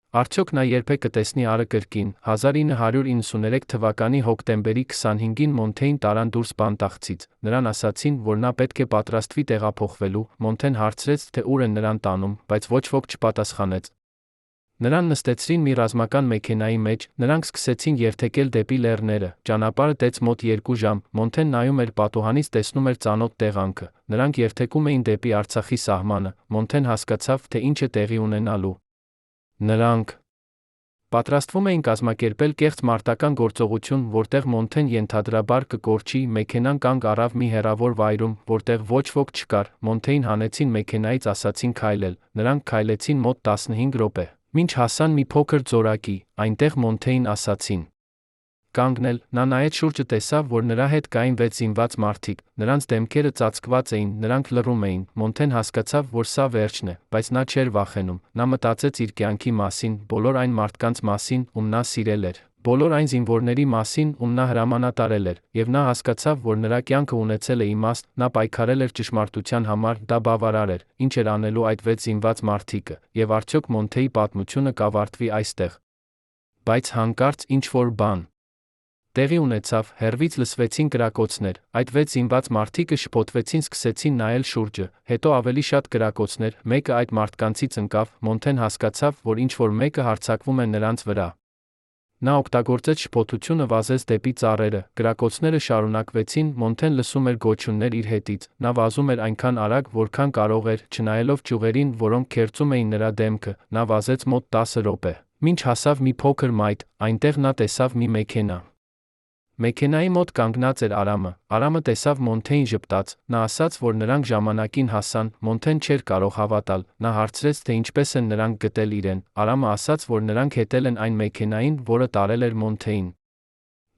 S1: արդյոք նա երբեք կտեսնի Արը կրկին։ 1993 թվականի հոկտեմբերի 25-ին Մոնթեին տարան դուրս բանտախցից, նրան ասացին, որ նա պետք է պատրաստվի տեղափոխվելու, Մոնթեն հարցրեց, թե ուր են նրան տանում, բայց ոչ ոք չպատասխանեց։ Նրան նստեցրին մի ռազմական մեքենայի մեջ, նրանք սկսեցին երթեկել դեպի լեռները, ճանապարհը տեց մոտ 2 ժամ, Մոնթեն նայում էր պատուհանից, տեսնում էր ծանոթ տեղանքը, նրանք երթեկում էին դեպի Արցախի սահմանը, Մոնթեն հասկացավ, թե ինչ է տեղի ունենալու։ Նրանք պատրաստվում էին կազմակերպել կեղծ մարտական գործողություն, որտեղ Մոնթեն ենթադրաբար կկորչի, մեքենան կանգ առավ մի հեռավոր վայրում, որտեղ ոչ ոք չկար, Մոնթեին հանեցին մեքենայից, ասացին քայլել, նրանք քայլեցին մոտ 15 րոպե, մինչ հասան մի փոքր ձորակի, այնտեղ Մոնթեին ասացին կանգնել, նա նայեց շուրջը, տեսավ, որ նրա հետ կային 6 զինված մարդիկ, նրանց դեմքերը ծածկված էին, նրանք լռում էին, Մոնթեն հասկացավ, որ սա վերջն է, բայց նա չէր վախենում, նա մտածեց իր կյանքի մասին, բոլոր այն մարդկանց մասին, ում նա սիրել էր, բոլոր այն զինվորների մասին, ում նա հրամանատարել էր, եւ նա հասկացավ, որ նրա կյանքը ունեցել է իմաստ, նա պայքարել էր ճշմարտության համար, դա բավարար էր, ինչ էր անելու այդ 6 զինված մարդիկը, եւ արդյոք Մոնթեի պատմությունը կավարտվի այստեղ։ Բայց հանկարծ ինչ-որ բան տեղի ունեցավ, հեռվից լսվեցին կրակոցներ, այդ 6 զինված մարդիկը շփոթվեցին, սկսեցին նայել շուրջը, հետո ավելի շատ կրակոցներ, մեկը այդ մարդկանցից ընկավ, Մոնթեն հասկացավ, որ ինչ-որ մեկը հարձակվում է նրանց վրա։ Նա օգտագործեց շփոթությունը, վազեց դեպի ծառերը, կրակոցները շարունակվեցին, Մոնթեն լսում էր գոչյուններ իր հետից, նա վազում էր այնքան արագ, որքան կարող էր, չնայելով ճյուղերին, որոնք քերծում էին նրա դեմքը, նա վազեց մոտ 10 րոպե, մինչ հասավ մի փոքր մայթ, այնտեղ նա տեսավ մի մեքենա։ Մեքենայի մոտ կանգնած էր Արամը, Արամը տեսավ Մոնթեին ժպտաց, նա ասաց, որ նրանք ժամանակին հասան, Մոնթեն չէր կարող հավատալ, նա հարցրեց, թե ինչպես են նրանք գտել իրեն, Արամը ասաց, որ նրանք հետել են այն մեքենային, որը տարել էր Մոնթեին։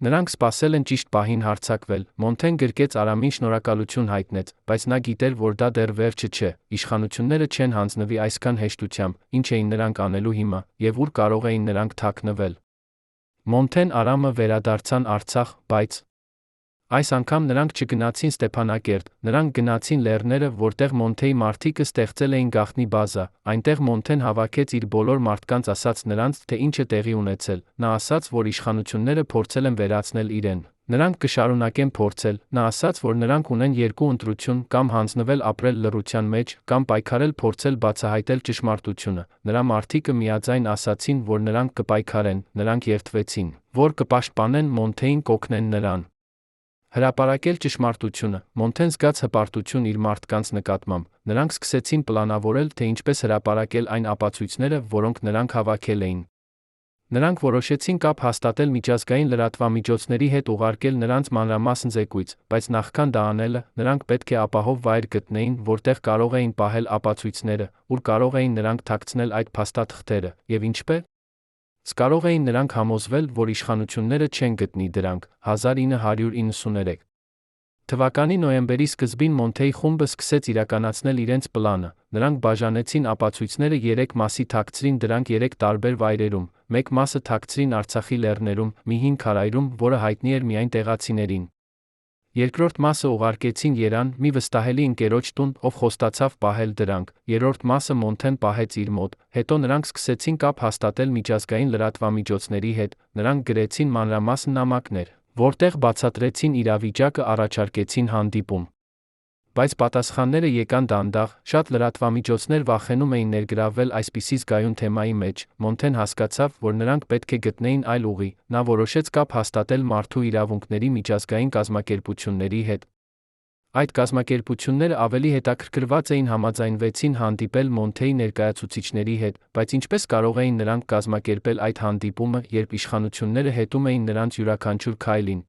S1: Նրանք սպասել են ճիշտ պահին հարձակվել, Մոնթեն գրկեց Արամին շնորհակալություն հայտնեց, բայց նա գիտեր, որ դա դեռ վերջը չէ, իշխանությունները չեն հանձնվի այսքան հեշտությամբ, ինչ էին նրանք անելու հիմա, եւ ուր կարող էին նրանք թաքնվել։ Մոնթեն Արամը վերադարձան Արցախ, բայց այս անգամ նրանք չգնացին Ստեփանակերտ, նրանք գնացին լեռները, որտեղ Մոնթեի մարդիկը ստեղծել էին գաղտնի բազա, այնտեղ Մոնթեն հավաքեց իր բոլոր մարդկանց, ասաց նրանց, թե ինչ է տեղի ունեցել, նա ասաց, որ իշխանությունները փորձել են վերացնել իրեն, նրանք կշարունակեն փորձել, նա ասաց, որ նրանք ունեն երկու ընտրություն, կամ հանձնվել ապրել լռության մեջ, կամ պայքարել, փորձել բացահայտել ճշմարտությունը, նրա մարդիկը միաձայն ասացին, որ նրանք կպայքարեն, նրանք երդվեցին, որ կպաշտպանեն Մոնթեին, կօգնեն նրան հրապարակել ճշմարտությունը, Մոնթեն զգաց հպարտություն իր մարդկանց նկատմամբ, նրանք սկսեցին պլանավորել, թե ինչպես հրապարակել այն ապացույցները, որոնք նրանք հավաքել էին։ Նրանք որոշեցին կապ հաստատել միջազգային լրատվամիջոցների հետ, ուղարկել նրանց մանրամասն զեկույց, բայց նախքան դա անելը, նրանք պետք է ապահով վայր գտնեին, որտեղ կարող էին պահել ապացույցները, ուր կարող էին նրանք թաքցնել այդ փաստաթղթերը, եւ ինչպես Կարող էին նրանք համոզվել, որ իշխանությունները չեն գտնի դրանք։ 1993 թվականի նոյեմբերի սկզբին Մոնթեի խումբը սկսեց իրականացնել իրենց պլանը։ Նրանք բաժանեցին ապացույցները 3 մասի թաքցրին դրանք 3 տարբեր վայրերում, մեկ մասը թաքցրին Արցախի լեռներում, մի հին քարայրում, որը հայտնի էր միայն տեղացիներին։ Երկրորդ մասը ուղարկեցին Երան, մի վստահելի ընկերոջ տուն, ով խոստացավ պահել դրանք։ Երրորդ մասը Մոնթեն պահեց իր մոտ։ Հետո նրանք սկսեցին կապ հաստատել միջազգային լրատվամիջոցների հետ, նրանք գրեցին մանրամասն նամակներ, որտեղ բացատրեցին իրավիճակը, առաջարկեցին հանդիպում։ Բայց պատասխանները եկան դանդաղ, շատ լրատվամիջոցներ վախենում էին ներգրավվել այսպիսի զգայուն թեմայի մեջ։ Մոնթեն հասկացավ, որ նրանք պետք է գտնեին այլ ուղի, նա որոշեց կապ հաստատել մարդու իրավունքների միջազգային կազմակերպությունների հետ։ Այդ կազմակերպությունները ավելի հետաքրքրված էին, համաձայնվեցին հանդիպել Մոնթեի ներկայացուցիչների հետ, բայց ինչպես կարող էին նրանք կազմակերպել այդ հանդիպումը, երբ իշխանությունները հետում էին նրանց յուրաքանչյուր քայլին։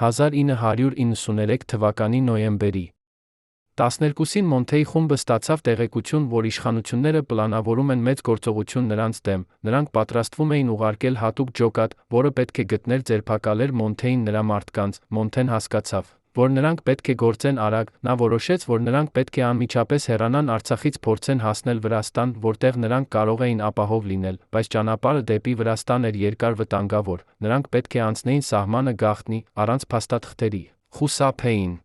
S1: 1993 թվականի նոյեմբերի 12-ին Մոնթեի խումբը ստացավ տեղեկություն, որ իշխանությունները պլանավորում են մեծ գործողություն նրանց դեմ։ Նրանք պատրաստվում էին ուղարկել հատուկ ջոկատ, որը պետք է գտներ ձերբակալեր Մոնթեին նրա մարդկանց։ Մոնթեն հասկացավ, որ նրանք պետք է գործեն արագ, նա որոշեց, որ նրանք պետք է անմիջապես հեռանան Արցախից, փորձեն հասնել Վրաստան, որտեղ նրանք կարող էին ապահով լինել, բայց ճանապարհը դեպի Վրաստան էր երկար, վտանգավոր, նրանք պետք է անցնեին սահմանը գաղտնի, առանց փաստաթղթերի, խուսափեին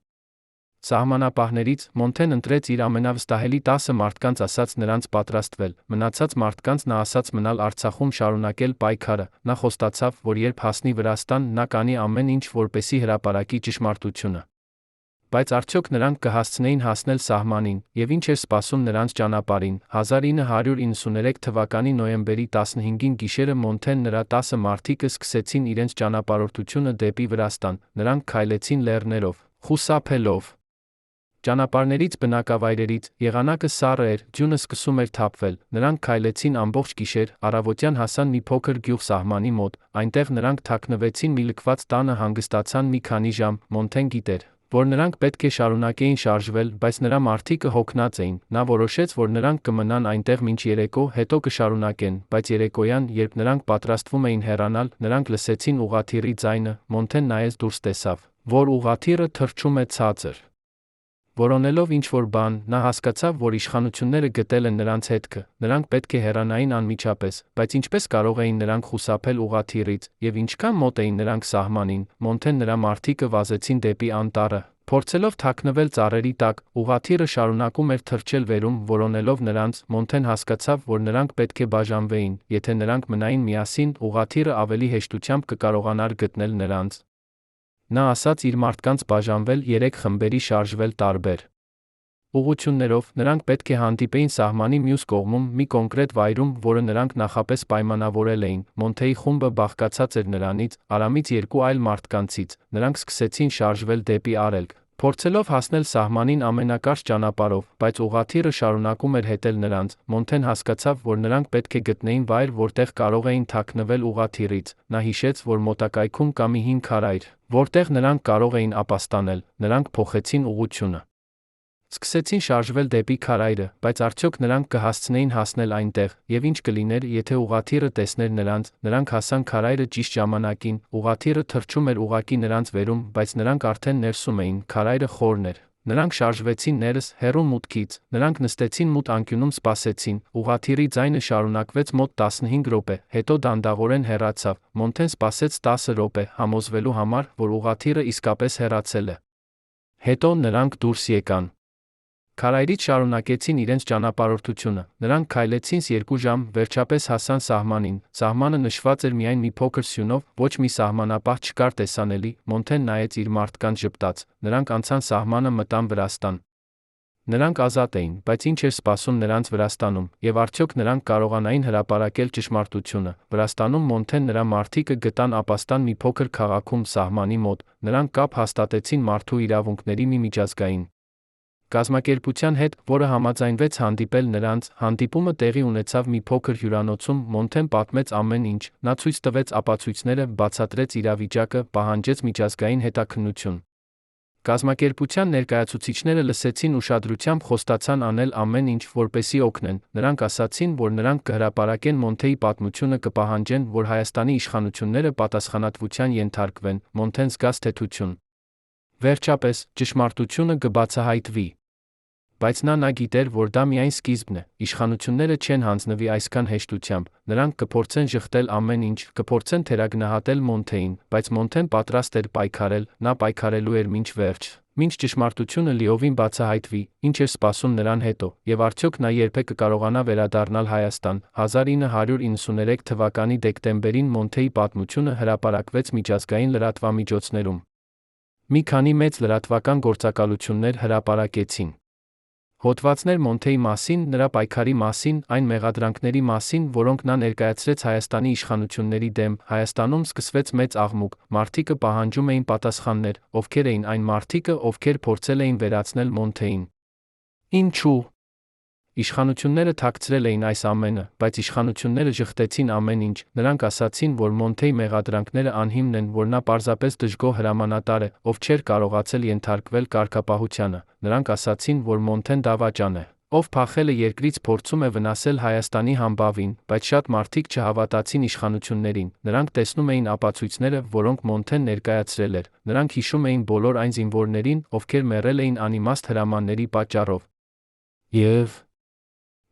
S1: սահմանապահներից։ Մոնթեն ընտրեց իր ամենավստահելի 10 մարդկանց, ասաց նրանց պատրաստվել, մնացած մարդկանց նա ասաց մնալ Արցախում, շարունակել պայքարը։ Նա խոստացավ, որ երբ հասնի Վրաստան, նա կանի ամեն ինչ, որպեսզի հրապարակի ճշմարտությունը։ Բայց արդյոք նրանք կհասցնեին հասնել սահմանին, եւ ինչ էր սպասում նրանց ճանապարհին։ 1993 թվականի նոյեմբերի 15-ին գիշերը Մոնթեն նրա 10 մարդիկը սկսեցին իրենց ճանապարհորդությունը դեպի Վրաստան։ Նրանք քայլեցին լեռներով, խուսափելով ճանապարհներից, բնակավայրերից, եղանակը սառը էր, ձյունը սկսում էր թափվել։ Նրանք քայլեցին ամբողջ գիշեր, առավոտյան հասան մի փոքր գյուղ սահմանի մոտ, այնտեղ նրանք թաքնվեցին մի լքված տանը, հանգստացան մի քանի ժամ։ Մոնթեն գիտեր, որ նրանք պետք է շարունակեին շարժվել, բայց նրա մարդիկը հոգնած էին։ Նա որոշեց, որ նրանք կմնան այնտեղ մինչ երեկո, հետո կշարունակեն, բայց երեկոյան, երբ նրանք պատրաստվում էին հեռանալ, նրանք լսեցին ուղղաթիռի ձայնը։ Մոնթեն նայեց դուրս, տեսավ, որ ուղղաթիռը թռչում է ցածր։ Որոնելով ինչ-որ բան, նա հասկացավ, որ իշխանությունները գտել են նրանց հետքը, նրանք պետք է հեռանային անմիջապես, բայց ինչպես կարող էին նրանք խուսափել ուղղաթիռից, եւ ինչքան մոտ էին նրանք սահմանին։ Մոնթեն նրա մարդիկը վազեցին դեպի անտառը, փորձելով թաքնվել ծառերի տակ։ Ուղղաթիռը շարունակում էր թռչել վերում, որոնելով նրանց։ Մոնթեն հասկացավ, որ նրանք պետք է բաժանվեին, եթե նրանք մնային միասին, ուղղաթիռը ավելի հեշտությամբ կկարողանար գտնել նրանց։ Նա ասաց իր մարդկանց բաժանվել 3 խմբերի, շարժվել տարբեր ուղղություններով։ Նրանք պետք է հանդիպեին սահմանի մյուս կողմում, մի կոնկրետ վայրում, որը նրանք նախապես պայմանավորել էին։ Մոնթեի խումբը բաղկացած էր նրանից, Արամից 2 այլ մարդկանցից։ Նրանք սկսեցին շարժվել դեպի արևելք, փորձելով հասնել սահմանին ամենակարճ ճանապարհով, բայց ուղղաթիռը շարունակում էր հետել նրանց։ Մոնթեն հասկացավ, որ նրանք պետք է գտնեին վայր, որտեղ կարող էին թաքնվել ուղղաթիռից։ Նա հիշեց, որ մոտակայքում կա մի հին քարայր, որտեղ նրանք կարող էին ապաստանել։ Նրանք փոխեցին ուղղությունը, սկսեցին շարժվել դեպի քարայրը, բայց արդյոք նրանք կհասցնեին հասնել այնտեղ, եւ ինչ կլիներ, եթե ուղղաթիռը տեսներ նրանց։ Նրանք հասան քարայրը ճիշտ ժամանակին, ուղղաթիռը թռչում էր ուղղակի նրանց վերում, բայց նրանք արդեն ներսում էին, քարայրը խորն էր։ Նրանք շարժվեցին ներս, հեռու մուտքից, նրանք նստեցին մութ անկյունում, սպասեցին։ Ուղղաթիռի ձայնը շարունակվեց մոտ 15 րոպե, հետո դանդաղորեն հեռացավ։ Մոնթեն սպասեց 10 րոպե, համոզվելու համար, որ ուղղաթիռը իսկապես հեռացել է։ Հետո նրանք դուրս եկան։ Քարայրից շարունակեցին իրենց ճանապարհորդությունը։ Նրանք քայլեցին 2 ժամ, վերջապես հասան սահմանին։ Սահմանը նշված էր միայն մի փոքր սյունով, ոչ մի սահմանապահ չկար տեսանելի։ Մոնթեն նայեց իր մարդկանց, ժպտաց։ Նրանք անցան սահմանը, մտան Վրաստան։ Նրանք ազատ էին, բայց ինչ էր սպասում նրանց Վրաստանում, եւ արդյոք նրանք կարողանային հրապարակել ճշմարտությունը։ Վրաստանում Մոնթեն նրա մարդիկը գտան ապաստան մի փոքր քաղաքում սահմանի մոտ։ Նրանք կապ հաստատեցին մարդու իրավունքների մի միջազգային կազմակերպության հետ, որը համաձայնվեց հանդիպել նրանց։ Հանդիպումը տեղի ունեցավ մի փոքր հյուրանոցում։ Մոնթեն պատմեց ամեն ինչ, նա ցույց տվեց ապացույցները, բացատրեց իրավիճակը, պահանջեց միջազգային հետաքննություն։ Կազմակերպության ներկայացուցիչները լսեցին ուշադրությամբ խոստացան անել ամեն ինչ, որպեսզի օգնեն, նրանք ասացին, որ նրանք կհրապարակեն Մոնթեի պատմությունը, կպահանջեն, որ Հայաստանի իշխանությունները պատասխանատվության ենթարկվեն, Մոնթեն զգաց թեթություն։ Վերջապես, ճշմարտությունը կբացահայտվի։ Բայց նա գիտեր, որ դա միայն սկիզբն է, իշխանությունները չեն հանձնվի այսքան հեշտությամբ, նրանք կփորձեն ժխտել ամեն ինչ, կփորձեն թերագնահատել Մոնթեին, բայց Մոնթեն պատրաստ էր պայքարել, նա պայքարելու էր մինչ վերջ, մինչ ճշմարտությունը լիովին բացահայտվի, ինչ էր սպասում նրան հետո, եւ արդյոք նա երբեք կկարողանա վերադառնալ Հայաստան։ 1993 թվականի դեկտեմբերին Մոնթեի պատմությունը հրապարակվեց միջազգային լրատվամիջոցներում։ Մի քանի մեծ լրատվական գործակալություններ հրապարակեցին հոդվածներ Մոնթեի մասին, նրա պայքարի մասին, այն մեղադրանքների մասին, որոնք նա ներկայացրեց Հայաստանի իշխանությունների դեմ։ Հայաստանում սկսվեց մեծ աղմուկ, մարդիկը պահանջում էին պատասխաններ, ովքեր էին այն մարդիկը, ովքեր փորձել էին վերացնել Մոնթեին։ Ինչու՞։ Իշխանությունները թաքցրել էին այս ամենը, բայց իշխանությունները ժխտեցին ամեն ինչ, նրանք ասացին, որ Մոնթեի մեղադրանքները անհիմն են, որ նա պարզապես դժգոհ հրամանատար է, ով չէր կարողացել ենթարկվել կարգապահությանը, նրանք ասացին, որ Մոնթեն դավաճան է, ով փախել է երկրից, փորձում է վնասել Հայաստանի համբավին, բայց շատ մարդիկ չհավատացին իշխանություններին, նրանք տեսնում էին ապացույցները, որոնք Մոնթեն ներկայացրել էր, նրանք հիշում էին բոլոր այն զինվորներին, ովքեր մեռել էին անիմաստ հրամանների պատճառով։ Եվ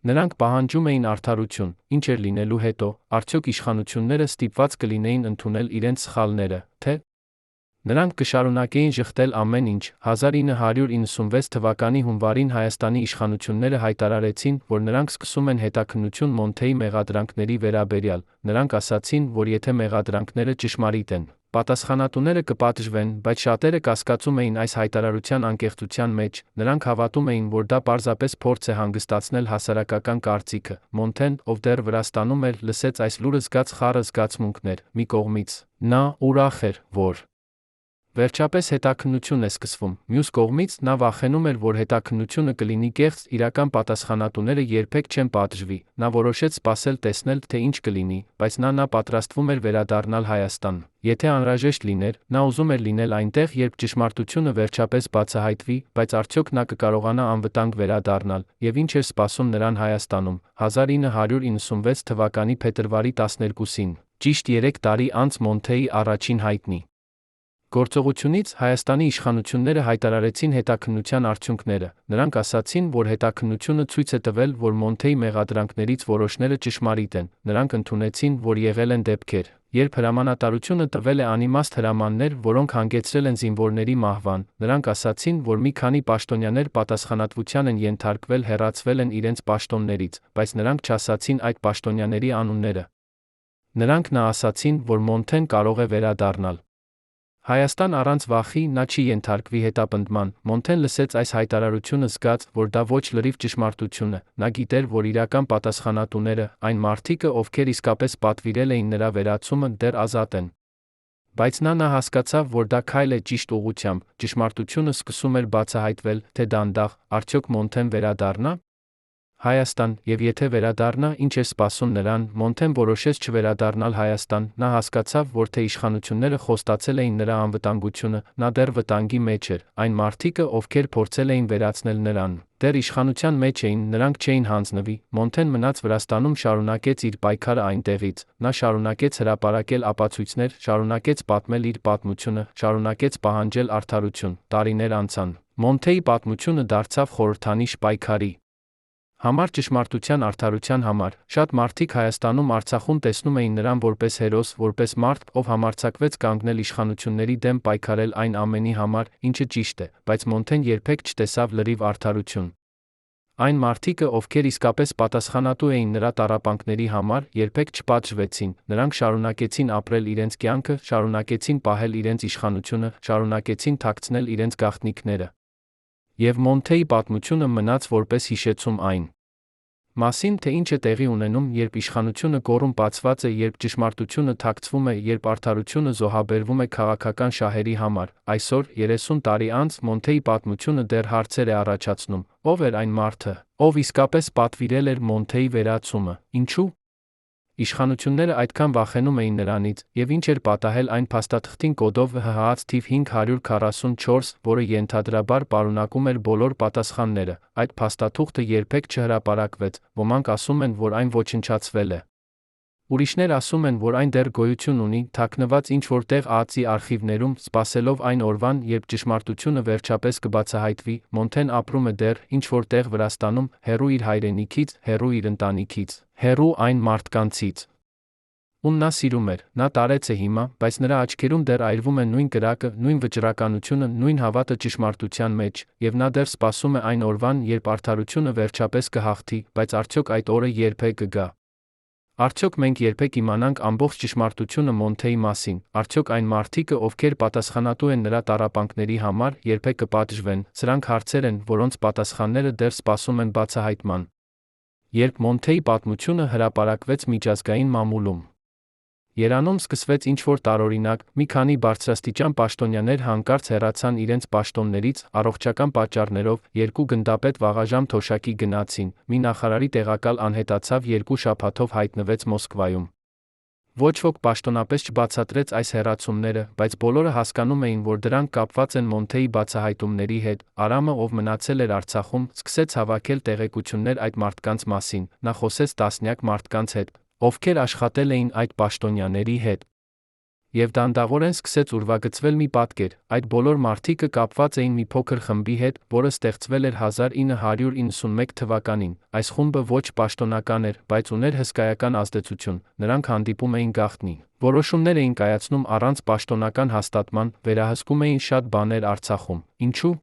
S1: նրանք պահանջում էին արդարություն, ինչ էր լինելու հետո, արդյոք իշխանությունները ստիպված կլինեին ընդունել իրենց սխալները, թե՞ նրանք կշարունակեին ժխտել ամեն ինչ։ 1996 թվականի հունվարին Հայաստանի իշխանությունները հայտարարեցին, որ նրանք սկսում են հետաքննություն Մոնթեի մեղադրանքների վերաբերյալ, նրանք ասացին, որ եթե մեղադրանքները ճշմարիտ են, պատասխանատուները կպատժվեն, բայց շատերը կասկածում էին այս հայտարարության անկեղծության մեջ, նրանք հավատում էին, որ դա պարզապես փորձ է հանգստացնել հասարակական կարծիքը։ Մոնթեն, ով դեռ Վրաստանում էր, լսեց այս լուրը, զգաց խառը զգացմունքներ։ Մի կողմից, նա ուրախ էր, որ վերջապես հետաքննություն է սկսվում, մյուս կողմից, նա վախենում էր, որ հետաքննությունը կլինի կեղծ, իրական պատասխանատուները երբեք չեն պատժվի։ Նա որոշեց սպասել տեսնել, թե ինչ կլինի, բայց նա պատրաստվում էր վերադառնալ Հայաստան։ Եթե անհրաժեշտ լիներ, նա ուզում էր լինել այնտեղ, երբ ճշմարտությունը վերջապես բացահայտվի, բայց արդյոք նա կկարողանա անվտանգ վերադառնալ, եւ ինչ էր սպասում նրան Հայաստանում։ 1996 թվականի փետրվարի 12-ին, ճիշտ 3 տարի անց Մոնթեի առաջին հայտնի գործողությունից, Հայաստանի իշխանությունները հայտարարեցին հետաքննության արդյունքները։ Նրանք ասացին, որ հետաքննությունը ցույց է տվել, որ Մոնթեի մեղադրանքներից որոշները ճշմարիտ են։ Նրանք ընդունեցին, որ եղել են դեպքեր, երբ հրամանատարությունը տվել է անիմաստ հրամաններ, որոնք հանգեցրել են զինվորների մահվան։ Նրանք ասացին, որ մի քանի պաշտոնյաներ պատասխանատվության են ենթարկվել, հեռացվել են իրենց պաշտոններից, բայց նրանք չասացին այդ պաշտոնյաների անունները։ Նրանք ասացին, որ Մոնթեն կարող է վերադառնալ Հայաստան առանց վախի, նա չի ենթարկվի հետապնդման։ Մոնթեն լսեց այս հայտարարությունը, զգաց, որ դա ոչ լրիվ ճշմարտություն է։ Նա գիտեր, որ իրական պատասխանատուները, այն մարդիկը, ովքեր իսկապես պատվիրել էին նրա վերացումը, դեռ ազատ են։ Բայց նա հասկացավ, որ դա քայլ է ճիշտ ուղղությամբ, ճշմարտությունը սկսում էր բացահայտվել, թե դանդաղ, արդյոք Մոնթեն վերադառնա Հայաստան, եւ եթե վերադառնա, ինչ է սպասում նրան։ Մոնթեն որոշեց չվերադառնալ Հայաստան, նա հասկացավ, որ թե իշխանությունները խոստացել էին նրա անվտանգությունը, նա դեռ վտանգի մեջ էր, այն մարդիկը, ովքեր փորձել էին վերացնել նրան, դեռ իշխանության մեջ էին, նրանք չէին հանձնվի։ Մոնթեն մնաց Վրաստանում, շարունակեց իր պայքարը այնտեղից, նա շարունակեց հրապարակել ապացույցներ, շարունակեց պատմել իր պատմությունը, շարունակեց պահանջել արդարություն։ Տարիներ անցան։ Մոնթեի պատմությունը դարձավ խորհրդանիշ պայքարի համար, ճշմարտության արդարության համար։ Շատ մարդիկ Հայաստանում, Արցախում տեսնում էին նրան որպես հերոս, որպես մարդ, ով համարձակվեց կանգնել իշխանությունների դեմ, պայքարել այն ամենի համար, ինչը ճիշտ է, բայց Մոնթեն երբեք չտեսավ լրիվ արդարություն։ Այն մարդիկը, ովքեր իսկապես պատասխանատու էին նրա տառապանքների համար, երբեք չպատժվեցին, նրանք շարունակեցին ապրել իրենց կյանքը, շարունակեցին պահել իրենց իշխանությունը, շարունակեցին թաքցնել իրենց գաղտնիքները։ Եվ Մոնթեի պատմությունը մնաց որպես հիշեցում այն մասին, թե ինչ է տեղի ունենում, երբ իշխանությունը կոռումպացված է, երբ ճշմարտությունը թաքցվում է, երբ արդարությունը զոհաբերվում է քաղաքական շահերի համար։ Այսօր, 30 տարի անց, Մոնթեի պատմությունը դեռ հարցեր է առաջացնում. ով էր այն մարդը, ով իսկապես պատվիրել էր Մոնթեի վերացումը, ինչու Իշխանությունները այդքան վախենում էին նրանից, եւ ինչ էր պատահել այն փաստաթղթին կոդով ՀՀԱ-ց թիվ 544, որը ենթադրաբար պարունակում էր բոլոր պատասխանները, այդ փաստաթուղթը երբեք չհրապարակվեց, ոմանք ասում են, որ այն ոչնչացվել է։ Ուրիշներ ասում են, որ այն դեռ գոյություն ունի, թաքնված ինչ-որ տեղ ԱԱԾ-ի արխիվներում, սպասելով այն օրվան, երբ ճշմարտությունը վերջապես կբացահայտվի։ Մոնթեն ապրում է դեռ ինչ-որ տեղ Վրաստանում, հեռու իր հայրենիքից, հեռու իր ընտանիքից, հեռու այն մարդկանցից, ում նա սիրում էր, նա տարեց է հիմա, բայց նրա աչքերում դեռ այրվում է նույն կրակը, նույն վճռականությունը, նույն հավատը ճշմարտության մեջ, եւ նա դեռ սպասում է այն օրվան, երբ արդարությունը վերջապես կհաղթի, բայց արդյոք այդ օրը երբ է կգա։ Արդյոք մենք երբեք իմանանք ամբողջ ճշմարտությունը Մոնթեի մասին, արդյոք այն մարդիկը, ովքեր պատասխանատու են նրա տառապանքների համար, երբեք կպատժվեն, սրանք հարցեր են, որոնց պատասխանները դեռ սպասում են բացահայտման։ Երբ Մոնթեի պատմությունը հրապարակվեց միջազգային մամուլում, Երանում սկսվեց ինչ-որ տարօրինակ, մի քանի բարձրաստիճան պաշտոնյաներ հանկարծ հեռացան իրենց պաշտոններից, առողջական պատճառներով, երկու գնդապետ վաղաժամ թոշակի գնացին, մի նախարարի տեղակալ անհետացավ 2 շաբաթով հայտնվեց Մոսկվայում։ Ոչ ոք պաշտոնապես չբացատրեց այս հեռացումները, բայց բոլորը հասկանում էին, որ դրանք կապված են Մոնթեի բացահայտումների հետ։ Արամը, ով մնացել էր Արցախում, սկսեց հավաքել տեղեկություններ այդ մարդկանց մասին, նա խոսեց տասնյակ մարդկանց հետ, ովքեր աշխատել էին այդ պաշտոնյաների հետ։ Եվ դանդաղորեն սկսեց ուրվագծվել մի պատկեր, այդ բոլոր մարդիկը կապված էին մի փոքր խմբի հետ, որը ստեղծվել էր 1991 թվականին, այս խումբը ոչ պաշտոնական էր, բայց ուներ հսկայական ազդեցություն, նրանք հանդիպում էին գաղտնի, որոշումներ էին կայացնում առանց պաշտոնական հաստատման, վերահսկում էին շատ բաներ Արցախում, ինչու՞։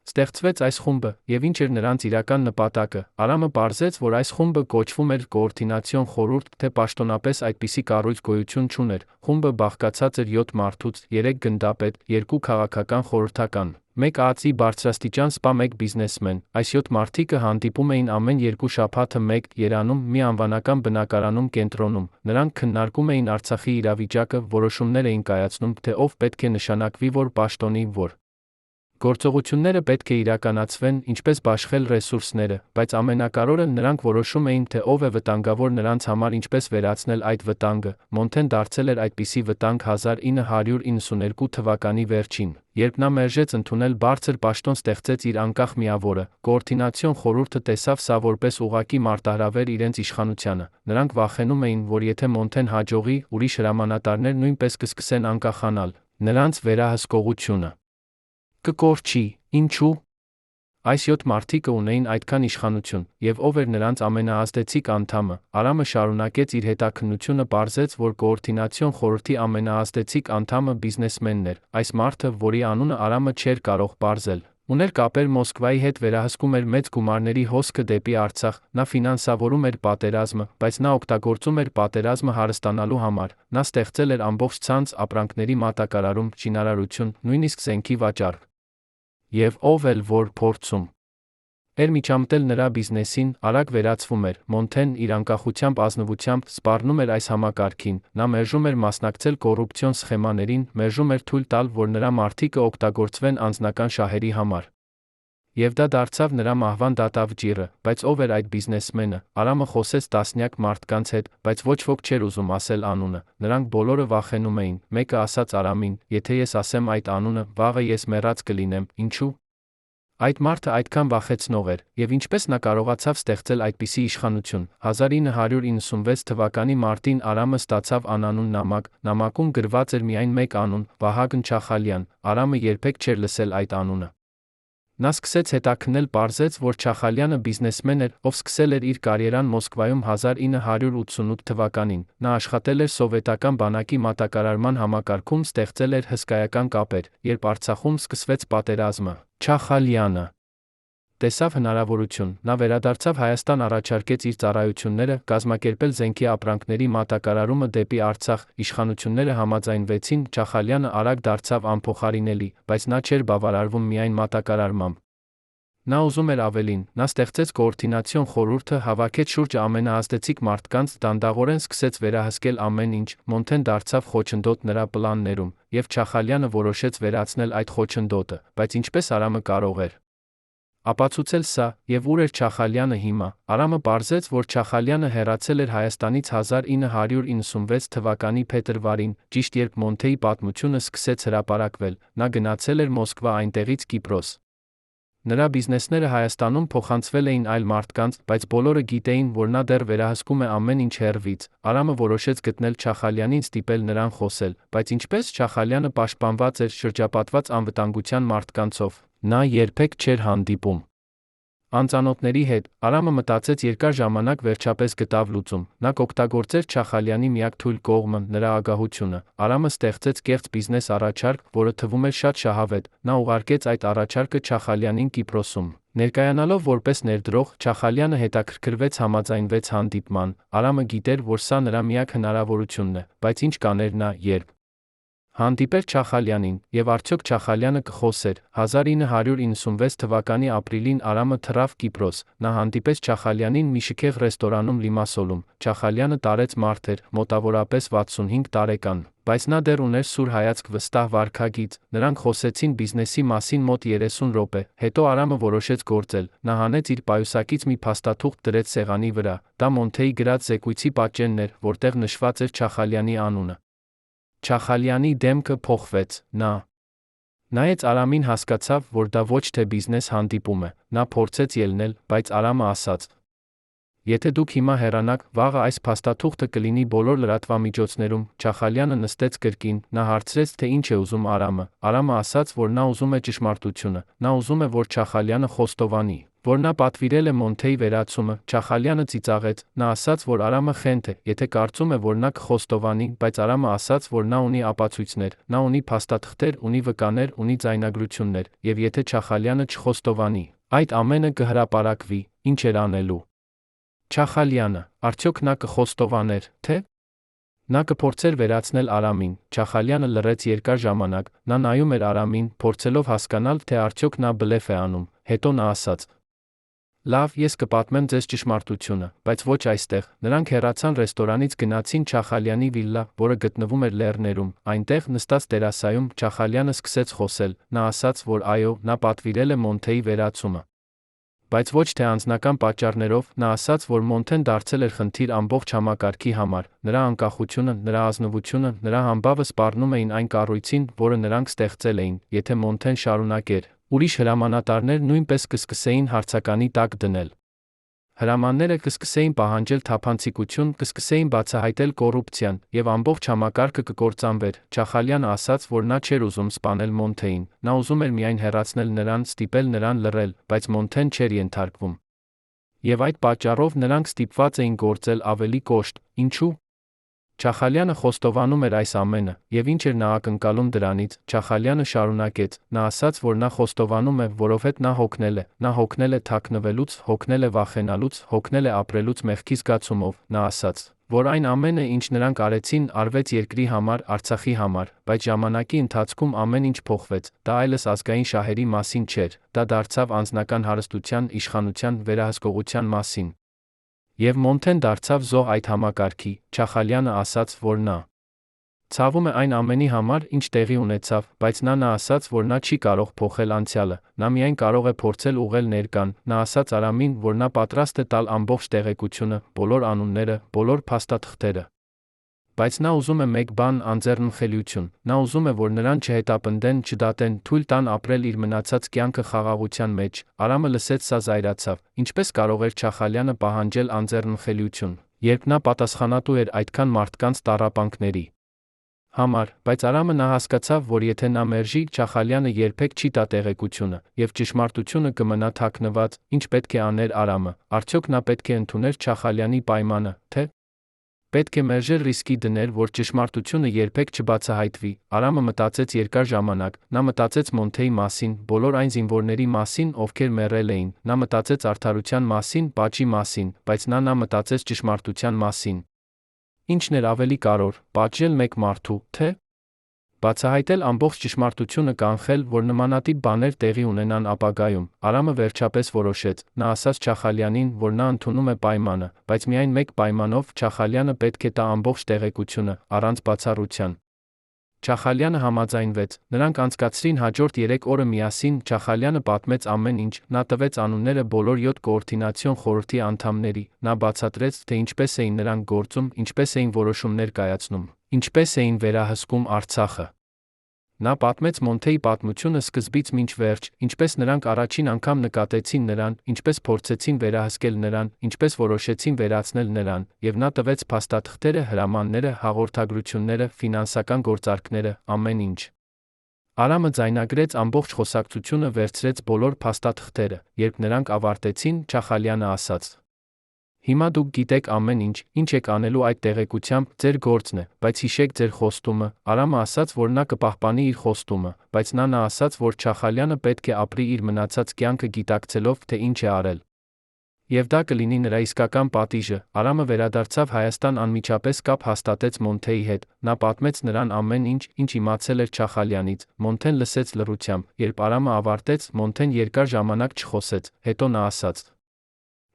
S1: Ստեղծվեց այս խումբը, եւ ինչ էր նրանց իրական նպատակը։ Արամը պարզեց, որ այս խումբը կոչվում էր Կոորդինացիոն խորհուրդ, թե պաշտոնապես այդպիսի կառույց գոյություն չուներ։ Խումբը բաղկացած էր 7 մարդուց, 3 գնդապետ, 2 քաղաքական խորհրդական, 1 ԱԱԾ-ի բարձրաստիճան սպա, 1 բիզնեսմեն։ Այս 7 մարդիկը հանդիպում էին ամեն 2 շաբաթը մեկ Երանում մի անվանական բնակարանում կենտրոնում։ Նրանք քննարկում էին Արցախի իրավիճակը, որոշումներ էին կայացնում, թե ով պետք է նշանակվի որ պաշտոնի, որ գործողությունները պետք է իրականացվեն, ինչպես բաշխել ռեսուրսները, բայց ամենակարևորը նրանք որոշում էին, թե ով է վտանգավոր նրանց համար, ինչպես վերացնել այդ վտանգը։ Մոնթեն դարձել էր այդպիսի վտանգ 1992 թվականի վերջին, երբ նա մերժեց ընդունել բարձր պաշտոն, ստեղծեց իր անկախ միավորը։ Կոորդինացիոն խորհուրդը տեսավ սա որպես ուղղակի մարտահրավեր իրենց իշխանությանը։ Նրանք վախենում էին, որ եթե Մոնթեն հաջողի, ուրիշ հրամանատարներ նույնպես կսկսեն անկախանալ, նրանց վերահսկողությունը կկորչի, ինչու՞։ Այս 7 մարդիկը ունեին այդքան իշխանություն, եւ ով էր նրանց ամենաազդեցիկ անդամը։ Արամը շարունակեց իր հետաքննությունը, պարզեց, որ Կոորդինացիոն խորհրդի ամենաազդեցիկ անդամը բիզնեսմենն էր։ Այս մարդը, որի անունը Արամը չէր կարող պարզել, ուներ կապեր Մոսկվայի հետ, վերահսկում էր մեծ գումարների հոսքը դեպի Արցախ, նա ֆինանսավորում էր պատերազմը, բայց նա օգտագործում էր պատերազմը հարստանալու համար, նա ստեղծել էր ամբողջ ցանց, ապրանքների մատակարարում, շինարարություն, նույնիսկ զենքի վաճառք։ Եվ ով էլ որ փորձում էր միջամտել նրա բիզնեսին, արագ վերացվում էր։ Մոնթեն իր անկախությամբ, ազնվությամբ սպառնում էր այս համակարգին, նա մերժում էր մասնակցել կոռուպցիոն սխեմաներին, մերժում էր թույլ տալ, որ նրա մարդիկը օգտագործվեն անձնական շահերի համար։ Եվ դա դարձավ նրա մահվան դատավճիռը, բայց ով էր այդ բիզնեսմենը։ Արամը խոսեց տասնյակ մարդկանց հետ, բայց ոչ ոք չէր ուզում ասել անունը, նրանք բոլորը վախենում էին։ Մեկը ասաց Արամին, եթե ես ասեմ այդ անունը, վաղը ես մեռած կլինեմ, ինչու՞։ Այդ մարդը այդքան վախեցնող էր, եւ ինչպես նա կարողացավ ստեղծել այդպիսի իշխանություն։ 1996 թվականի մարտին Արամը ստացավ անանուն նամակ, նամակում գրված էր միայն մեկ անուն՝ Վահագն Չախալյան։ Արամը երբեք չէր լսել այդ անունը։ Նա սկսեց հետաքննել, պարզեց, որ Չախալյանը բիզնեսմեն էր, ով սկսել էր իր կարիերան Մոսկվայում 1988 թվականին։ Նա աշխատել էր սովետական բանակի մատակարարման համակարգում, ստեղծել էր հսկայական կապեր։ Երբ Արցախում սկսվեց պատերազմը, Չախալյանը տեսավ հնարավորություն, նա վերադարձավ Հայաստան, առաջարկեց իր ծառայությունները, կազմակերպել զենքի ապրանքների մատակարարումը դեպի Արցախ։ Իշխանությունները համաձայնվեցին, Չախալյանը արագ դարձավ անփոխարինելի, բայց նա չէր բավարարվում միայն մատակարարմամբ։ Նա ուզում էր ավելին, նա ստեղծեց Կոորդինացիոն խորհուրդը, հավաքեց շուրջը ամենաազդեցիկ մարդկանց, դանդաղորեն սկսեց վերահսկել ամեն ինչ։ Մոնթեն դարձավ խոչընդոտ նրա պլաններում, եւ Չախալյանը որոշեց վերացնել այդ խոչընդոտը, բայց ինչպես Արամը կարող էր։ ապացուցել սա, եւ ուր էր Չախալյանը հիմա։ Արամը պարզեց, որ Չախալյանը հեռացել էր Հայաստանից 1996 թվականի փետրվարին, ճիշտ երբ Մոնթեի պատմությունը սկսեց հրապարակվել, նա գնացել էր Մոսկվա, այնտեղից Կիպրոս։ Նրա բիզնեսները Հայաստանում փոխանցվել էին այլ մարդկանց, բայց բոլորը գիտեին, որ նա դեռ վերահսկում է ամեն ինչ հեռվից։ Արամը որոշեց գտնել Չախալյանին, ստիպել նրան խոսել, բայց ինչպես Չախալյանը պաշտպանված էր, շրջապատված անվտանգության մարդկանցով, նա երբեք չէր հանդիպում անծանոթների հետ։ Արամը մտածեց երկար ժամանակ վերջապես գտավ լուծում։ Նա կօգտագործեր Չախալյանի միակ թույլ կողմը, նրա ագահությունը։ Արամը ստեղծեց կեղծ բիզնես առաջարկ, որը թվում էր շատ շահավետ։ Նա ուղարկեց այդ առաջարկը Չախալյանին Կիպրոսում։ Ներկայանալով որպես ներդրող, Չախալյանը հետաքրքրվեց, համաձայնվեց հանդիպման։ Արամը գիտեր, որ սա նրա միակ հնարավորությունն է, բայց ինչ կաներ նա, երբ հանդիպեր Չախալյանին, եւ արդյոք Չախալյանը կխոսեր։ 1996 թվականի ապրիլին Արամը թռավ Կիպրոս։ Նա հանդիպեց Չախալյանին մի շքեղ ռեստորանում Լիմասոլում։ Չախալյանը տարեց մարդ էր, մոտավորապես 65 տարեկան, բայց նա դեռ ուներ սուր հայացք, վստահ վարքագիծ։ Նրանք խոսեցին բիզնեսի մասին մոտ 30 րոպե, հետո Արամը որոշեց գործել։ Նա հանեց իր պայուսակից մի փաստաթուղթ, դրեց սեղանի վրա։ Դա Մոնթեի գրած զեկույցի պատճենն էր, որտեղ նշված էր Չախալյանի անունը։ Չախալյանի դեմքը փոխվեց, նա նայեց Արամին, հասկացավ, որ դա ոչ թե բիզնես հանդիպում է։ Նա փորձեց ելնել, բայց Արամը ասաց. Եթե դուք հիմա հեռանաք, վաղը այս փաստաթուղթը կլինի բոլոր լրատվամիջոցներում։ Չախալյանը նստեց կրկին, նա հարցրեց, թե ինչ է ուզում Արամը։ Արամը ասաց, որ նա ուզում է ճշմարտությունը։ Նա ուզում է, որ Չախալյանը խոստովանի, որ նա պատվիրել է Մոնթեի վերացումը։ Չախալյանը ծիծաղեց։ Նա ասաց, որ Արամը խենթ է, եթե կարծում է, որ նա կխոստովանի, բայց Արամը ասաց, որ նա ունի ապացույցներ, նա ունի փաստաթղթեր, ունի վկաներ, ունի ձայնագրություններ, եւ եթե Չախալյանը չխոստովանի, այդ ամենը կհրապարակվի։ Ինչ էր անելու Չախալյանը, արդյոք նա կխոստովաներ, թե նա կփորձեր վերացնել Արամին։ Չախալյանը լռեց երկար ժամանակ, նա նայում էր Արամին, փորձելով հասկանալ, թե արդյոք նա բլեֆ է անում։ Հետո նա ասաց. Լավ, ես կպատմեմ ձեզ ճշմարտությունը, բայց ոչ այստեղ։ Նրանք հեռացան ռեստորանից, գնացին Չախալյանի վիլլա, որը գտնվում էր լեռներում։ Այնտեղ, նստած տերասայում, Չախալյանը սկսեց խոսել։ Նա ասաց, որ այո, նա պատվիրել է Մոնթեի վերացումը, բայց ոչ թե անձնական պատճառներով։ Նա ասաց, որ Մոնթեն դարձել էր խնդիր ամբողջ համակարգի համար։ Նրա անկախությունը, նրա ազնվությունը, նրա համբավը սպառնում էին այն կառույցին, որը նրանք ստեղծել էին։ Եթե Մոնթեն շարունակեր, ուրիշ հրամանատարներ նույնպես կսկսեին հարցականի տակ դնել։ Հրամանները կսկսեին պահանջել թափանցիկություն, կսկսեին բացահայտել կոռուպցիան, եւ ամբողջ համակարգը կկործանվեր։ Չախալյանը ասաց, որ նա չէր ուզում սպանել Մոնթեին, նա ուզում էր միայն հեռացնել նրան, ստիպել նրան լռել, բայց Մոնթեն չէր ենթարկվում։ Եվ այդ պատճառով նրանք ստիպված էին գործել ավելի կոշտ։ Ինչու՞։ Չախալյանը խոստովանում էր այս ամենը, եւ ինչ էր նա ակնկալում դրանից։ Չախալյանը շարունակեց. Նա ասաց, որ նա խոստովանում է, որովհետեւ նա հոգնել է թաքնվելուց, հոգնել է վախենալուց, հոգնել է ապրելուց մեղքի զգացումով։ Նա ասաց, որ այն ամենը, ինչ նրանք արեցին, արվեց երկրի համար, Արցախի համար, բայց ժամանակի ընթացքում ամեն ինչ փոխվեց։ Դա այլևս ազգային շահերի մասին չէր, դա դարձավ անձնական հարստության, իշխանության, վերահսկողության մասին։ Եվ Մոնթեն դարձավ զոհ այդ համակարգի։ Չախալյանը ասաց, որ նա ցավում է այն ամենի համար, ինչ տեղի ունեցավ, բայց նա ասաց, որ նա չի կարող փոխել անցյալը, նա միայն կարող է փորձել ուղղել ներկան։ Նա ասաց Արամին, որ նա պատրաստ է տալ ամբողջ տեղեկությունը, բոլոր անունները, բոլոր փաստաթղթերը։ Բայց նա ուզում է մեկ բան՝ անձեռնմխելիություն։ Նա ուզում է, որ նրան չհետապնդեն, չդատեն, թույլ տան ապրել իր մնացած կյանքը խաղաղության մեջ։ Արամը լսեց սա, զայրացավ։ Ինչպես կարող էր Չախալյանը պահանջել անձեռնմխելիություն, երբ նա պատասխանատու էր այդքան մարդկանց տառապանքների համար, բայց Արամը նա հասկացավ, որ եթե նա մերժի, Չախալյանը երբեք չի տա տեղեկությունը, եւ ճշմարտությունը կմնա թաքնված։ Ինչ պետք է աներ Արամը։ Արդյոք նա պետք է ընդուներ Չախալյանի պայմանը, թե պետք է մերժել, ռիսկի դներ, որ ճշմարտությունը երբեք չբացահայտվի։ Արամը մտածեց երկար ժամանակ։ Նա մտածեց Մոնթեի մասին, բոլոր այն զինվորների մասին, ովքեր մեռել էին։ Նա մտածեց արդարության մասին, պատժի մասին, բայց նա մտածեց ճշմարտության մասին։ Ինչն էր ավելի կարևոր՝ պատժել մեկ մարդու, թե բացահայտել ամբողջ ճշմարտությունը, կանխել, որ նմանատիպ բաներ տեղի ունենան ապագայում։ Արամը վերջապես որոշեց։ Նա ասաց Չախալյանին, որ նա ընդունում է պայմանը, բայց միայն մեկ պայմանով՝ Չախալյանը պետք է տա ամբողջ տեղեկությունը, առանց բացառության։ Չախալյանը համաձայնվեց, նրանք անցկացրին հաջորդ 3 օրը միասին, Չախալյանը պատմեց ամեն ինչ, նա տվեց անունները բոլոր 7 կոորդինացիոն խորհրդի անդամների, նա բացատրեց, թե ինչպես էին նրանք գործում, ինչպես էին որոշումներ կայացնում, ինչպես էին վերահսկում Արցախը։ Նա պատմեց Մոնթեի պատմությունը սկզբից մինչ վերջ, ինչպես նրանք առաջին անգամ նկատեցին նրան, ինչպես փորձեցին վերահսկել նրան, ինչպես որոշեցին վերացնել նրան, եւ նա տվեց փաստաթղթերը, հրամանները, հաղորդագրությունները, ֆինանսական գործարքները, ամեն ինչ։ Արամը ձայնագրեց ամբողջ խոսակցությունը, վերցրեց բոլոր փաստաթղթերը, երբ նրանք ավարտեցին, Չախալյանը ասաց. Հիմա դուք գիտեք ամեն ինչ, ինչ եք անելու այդ տեղեկությամբ, ձեր գործն է, բայց հիշեք ձեր խոստումը։ Արամը ասաց, որ նա կպահպանի իր խոստումը, բայց նա ասաց, որ Չախալյանը պետք է ապրի իր մնացած կյանքը գիտակցելով, թե ինչ է արել։ Եվ դա կլինի նրա իսկական պատիժը։ Արամը վերադարձավ Հայաստան, անմիջապես կապ հաստատեց Մոնթեի հետ, նա պատմեց նրան ամեն ինչ, ինչ իմացել էր Չախալյանից։ Մոնթեն լսեց լռությամբ, երբ Արամը ավարտեց, Մոնթեն երկար ժամանակ չխոսեց, հետո նա ասաց.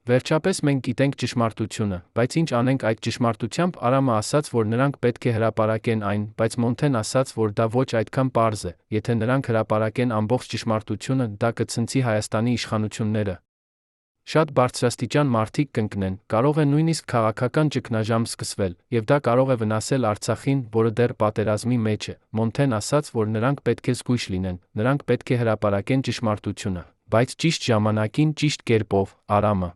S1: Վերջապես մենք գիտենք ճշմարտությունը, բայց ինչ անենք այդ ճշմարտությամբ։ Արամը ասաց, որ նրանք պետք է հրապարակեն այն, բայց Մոնթեն ասաց, որ դա ոչ այդքան պարզ է, եթե նրանք հրապարակեն ամբողջ ճշմարտությունը, դա կցնցի Հայաստանի իշխանությունները։ Շատ բարձրաստիճան մարդիկ կընկնեն, կարող է նույնիսկ քաղաքական ճգնաժամ սկսվել, եւ դա կարող է վնասել Արցախին, որը դեռ պատերազմի մեջ է։ Մոնթեն ասաց, որ նրանք պետք է զգույշ լինեն, նրանք պետք է հրապարակեն ճշմարտությունը, բայց ճիշտ ժամանակին, ճիշտ կերպով։ Արամը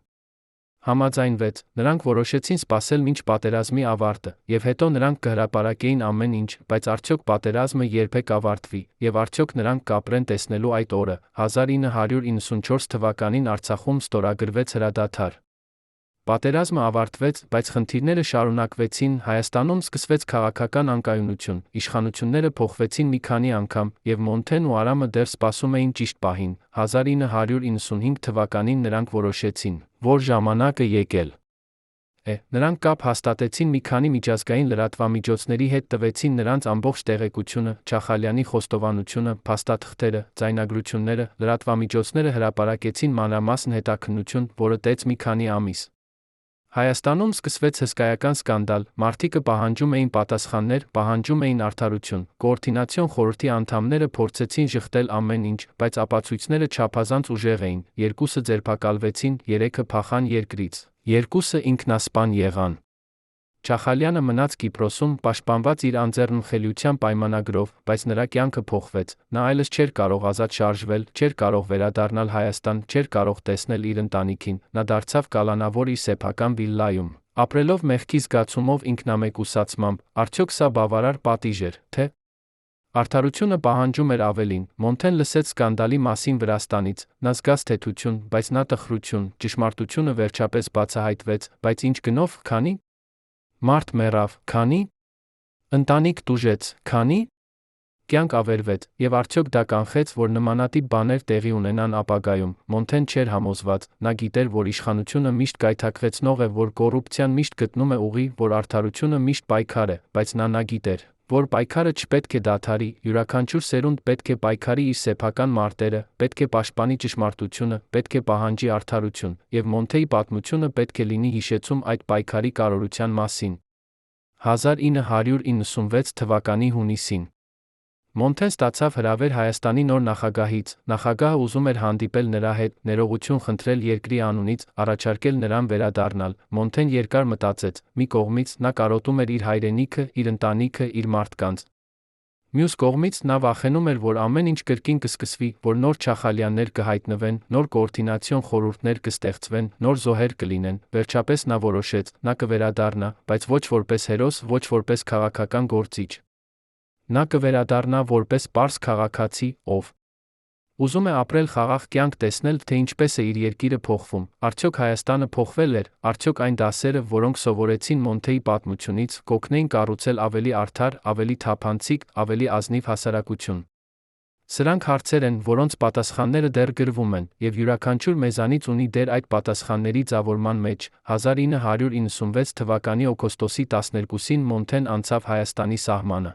S1: համաձայնվեց, նրանք որոշեցին սպասել մինչ պատերազմի ավարտը, եւ հետո նրանք կհրապարակեին ամեն ինչ, բայց արդյոք պատերազմը երբեք ավարտվի, եւ արդյոք նրանք կապրեն տեսնելու այդ օրը։ 1994 թվականին Արցախում ստորագրվեց հրադադար։ Պատերազմը ավարտվեց, բայց խնդիրները շարունակվեցին, Հայաստանում սկսվեց քաղաքական անկայունություն, իշխանությունները փոխվեցին մի քանի անգամ, եւ Մոնթեն ու Արամը դեռ սպասում էին ճիշտ պահին։ 1995 թվականին նրանք որոշեցին, որ ժամանակը եկել է։ Նրանք կապ հաստատեցին մի քանի միջազգային լրատվամիջոցների հետ, տվեցին նրանց ամբողջ տեղեկությունը, Չախալյանի խոստովանությունը, փաստաթղթերը, ձայնագրությունները, լրատվամիջոցները հրապարակեցին մանրամասն հետաքննություն, որը տևեց մի քանի ամիս։ Հայաստանում սկսվեց հսկայական սկանդալ, մարդիկը պահանջում էին պատասխաններ, պահանջում էին արդարություն։ Կոորդինացիոն խորհրդի անդամները փորձեցին շղթել ամեն ինչ, բայց ապացույցները չափազանց ուժեղ էին, 2-ը ձերբակալվեցին, 3-ը փախան երկրից, 2-ը ինքնասպան եղան։ Չախալյանը մնաց Կիպրոսում, պաշտպանված իր անձեռնմխելիության պայմանագրով, բայց նրա կյանքը փոխվեց, նա այլևս չէր կարող ազատ շարժվել, չէր կարող վերադառնալ Հայաստան, չէր կարող տեսնել իր ընտանիքին, նա դարձավ կալանավոր իր սեփական վիլլայում, ապրելով մեղքի զգացումով, ինքնամեկուսացմամբ։ Արդյոք սա բավարար պատիժ էր, թե՞ արդարությունը պահանջում էր ավելին։ Մոնթեն լսեց սկանդալի մասին Վրաստանից, նա զգաց թեթություն, բայց նա տխրություն, ճշմարտությունը վերջապես բացահայտվեց, բայց ինչ գնով, քանի մարդ մեռավ, քանի ընտանիք տուժեց, քանի կյանք ավերվեց, եւ արդյոք դա կանխեց, որ նմանատիպ բաներ տեղի ունենան ապագայում։ Մոնթեն չէր համոզված, նա գիտեր, որ իշխանությունը միշտ գայթակղեցնող է, որ կոռուպցիան միշտ գտնում է ուղի, որ արդարությունը միշտ պայքար է, բայց նա գիտեր, որ պայքարը չպետք է դադարի, յուրաքանչյուր սերունդ պետք է պայքարի իր սեփական մարտերը, պետք է պաշտպանի ճշմարտությունը, պետք է պահանջի արդարություն, եւ Մոնթեի պատմությունը պետք է լինի հիշեցում այդ պայքարի կարողության մասին։ 1996 թվականի հունիսին Մոնթեն ստացավ հրավեր Հայաստանի նոր նախագահից, նախագահը ուզում էր հանդիպել նրա հետ, ներողություն խնդրել երկրի անունից, առաջարկել նրան վերադառնալ։ Մոնթեն երկար մտածեց, մի կողմից նա կարոտում էր իր հայրենիքը, իր ընտանիքը, իր մարդկանց։ Մյուս կողմից նա վախենում էր, որ ամեն ինչ կրկին կսկսվի, որ նոր Չախալյաններ կհայտնվեն, նոր կոորդինացիոն խորհուրդներ կստեղծվեն, նոր զոհեր կլինեն։ Վերջապես նա որոշեց, նա կվերադառնա, բայց ոչ որպես հերոս, ոչ որպես քաղաքական գործիչ։ Նա կվերադառնա որպես պարզ քաղաքացի, ով ուզում է ապրել խաղաղ կյանք, տեսնել, թե ինչպես է իր երկիրը փոխվում։ Արդյոք Հայաստանը փոխվել էր, արդյոք այն դասերը, որոնք սովորեցին Մոնթեի պատմությունից, կօգնեին կառուցել ավելի արդար, ավելի թափանցիկ, ավելի ազնիվ հասարակություն։ Սրանք հարցեր են, որոնց պատասխանները դեռ գրվում են, եւ յուրաքանչյուր մեզանից ունի դեր այդ պատասխանների ձևավորման մեջ։ 1996 թվականի օգոստոսի 12-ին Մոնթեն անցավ Հայաստանի սահմանը։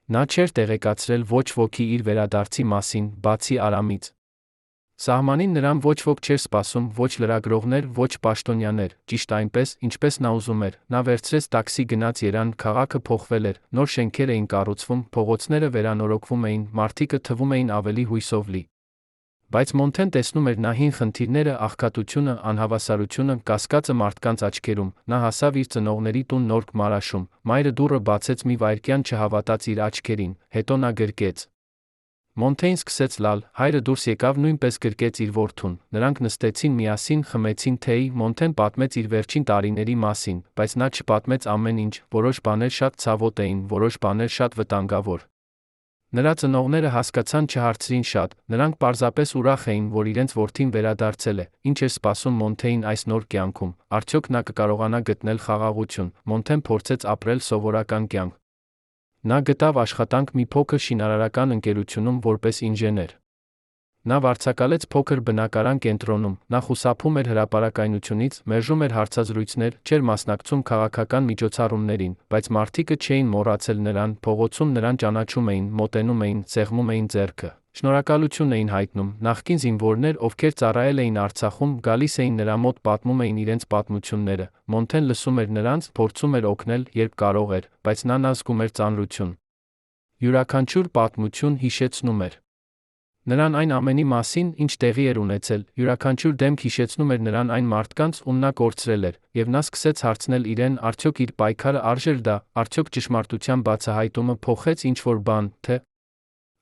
S1: Նա չէր տեղեկացրել ոչ ոքի իր վերադարձի մասին, բացի Արամից։ Սահմանին նրան ոչ ոք չէր սպասում, ոչ լրագրողներ, ոչ պաշտոնյաներ, ճիշտ այնպես, ինչպես նա ուզում էր, նա վերցրեց տաքսի գնաց Երան, քաղաքը փոխվել էր, նոր շենքեր էին կառուցվում, փողոցները վերանորոգվում էին, մարդիկը թվում էին ավելի հույսով լի։ Բայց Մոնթեն տեսնում էր նա հին խնդիրները, աղքատությունը, անհավասարությունը, կասկածը մարդկանց աչքերում, նա հասավ իր ծնողների տուն Նորք Մարաշում, մայրը դուռը բացեց մի վայրկյան չհավատաց իր աչքերին, հետո նա գրկեց։ Մոնթեյն սկսեց լալ, հայրը դուրս եկավ նույնպես գրկեց իր որդուն, նրանք նստեցին միասին, խմեցին թեյ, Մոնթեն պատմեց իր վերջին տարիների մասին, բայց նա չպատմեց ամեն ինչ, որոշ բաներ շատ ցավոտ էին, որոշ բաներ շատ վտանգավոր։ Նրա ծնողները հասկացան չհարցրին շատ, նրանք պարզապես ուրախ էին, որ իրենց որդին վերադարձել է, ինչ էր սպասում Մոնթեյին այս նոր կյանքում, արդյոք նա կկարողանա գտնել խաղաղություն, Մոնթեն փորձեց ապրել սովորական կյանք։ Նա գտավ աշխատանք մի փոքր շինարարական ընկերությունում որպես ինժեներ։ Նա վարձակալեց փոքր բնակարան կենտրոնում, նա խուսափում էր հրապարակայնությունից, մերժում էր հարցազրույցներ, չէր մասնակցում քաղաքական միջոցառումներին, բայց մարդիկը չէին մոռացել նրան, փողոցում նրան ճանաչում էին, մոտենում էին, սեղմում էին ձեռքը, շնորհակալություն էին հայտնում, նախկին զինվորներ, ովքեր ծառայել էին Արցախում, գալիս էին նրա մոտ, պատմում էին իրենց պատմությունները, Մոնթեն լսում էր նրանց, փորձում էր օգնել, երբ կարող էր, բայց նա զգում էր ծանրություն։ Յուրաքանչյուր պատմություն հիշեցնում էր նրան այն ամենի մասին, ինչ տեղի էր ունեցել, յուրաքանչյուր դեմք հիշեցնում էր նրան այն մարդկանց, ում նա կորցրել էր, եւ նա սկսեց հարցնել իրեն, արդյոք իր պայքարը արժեր դա, արդյոք ճշմարտության բացահայտումը փոխեց ինչ-որ բան, թե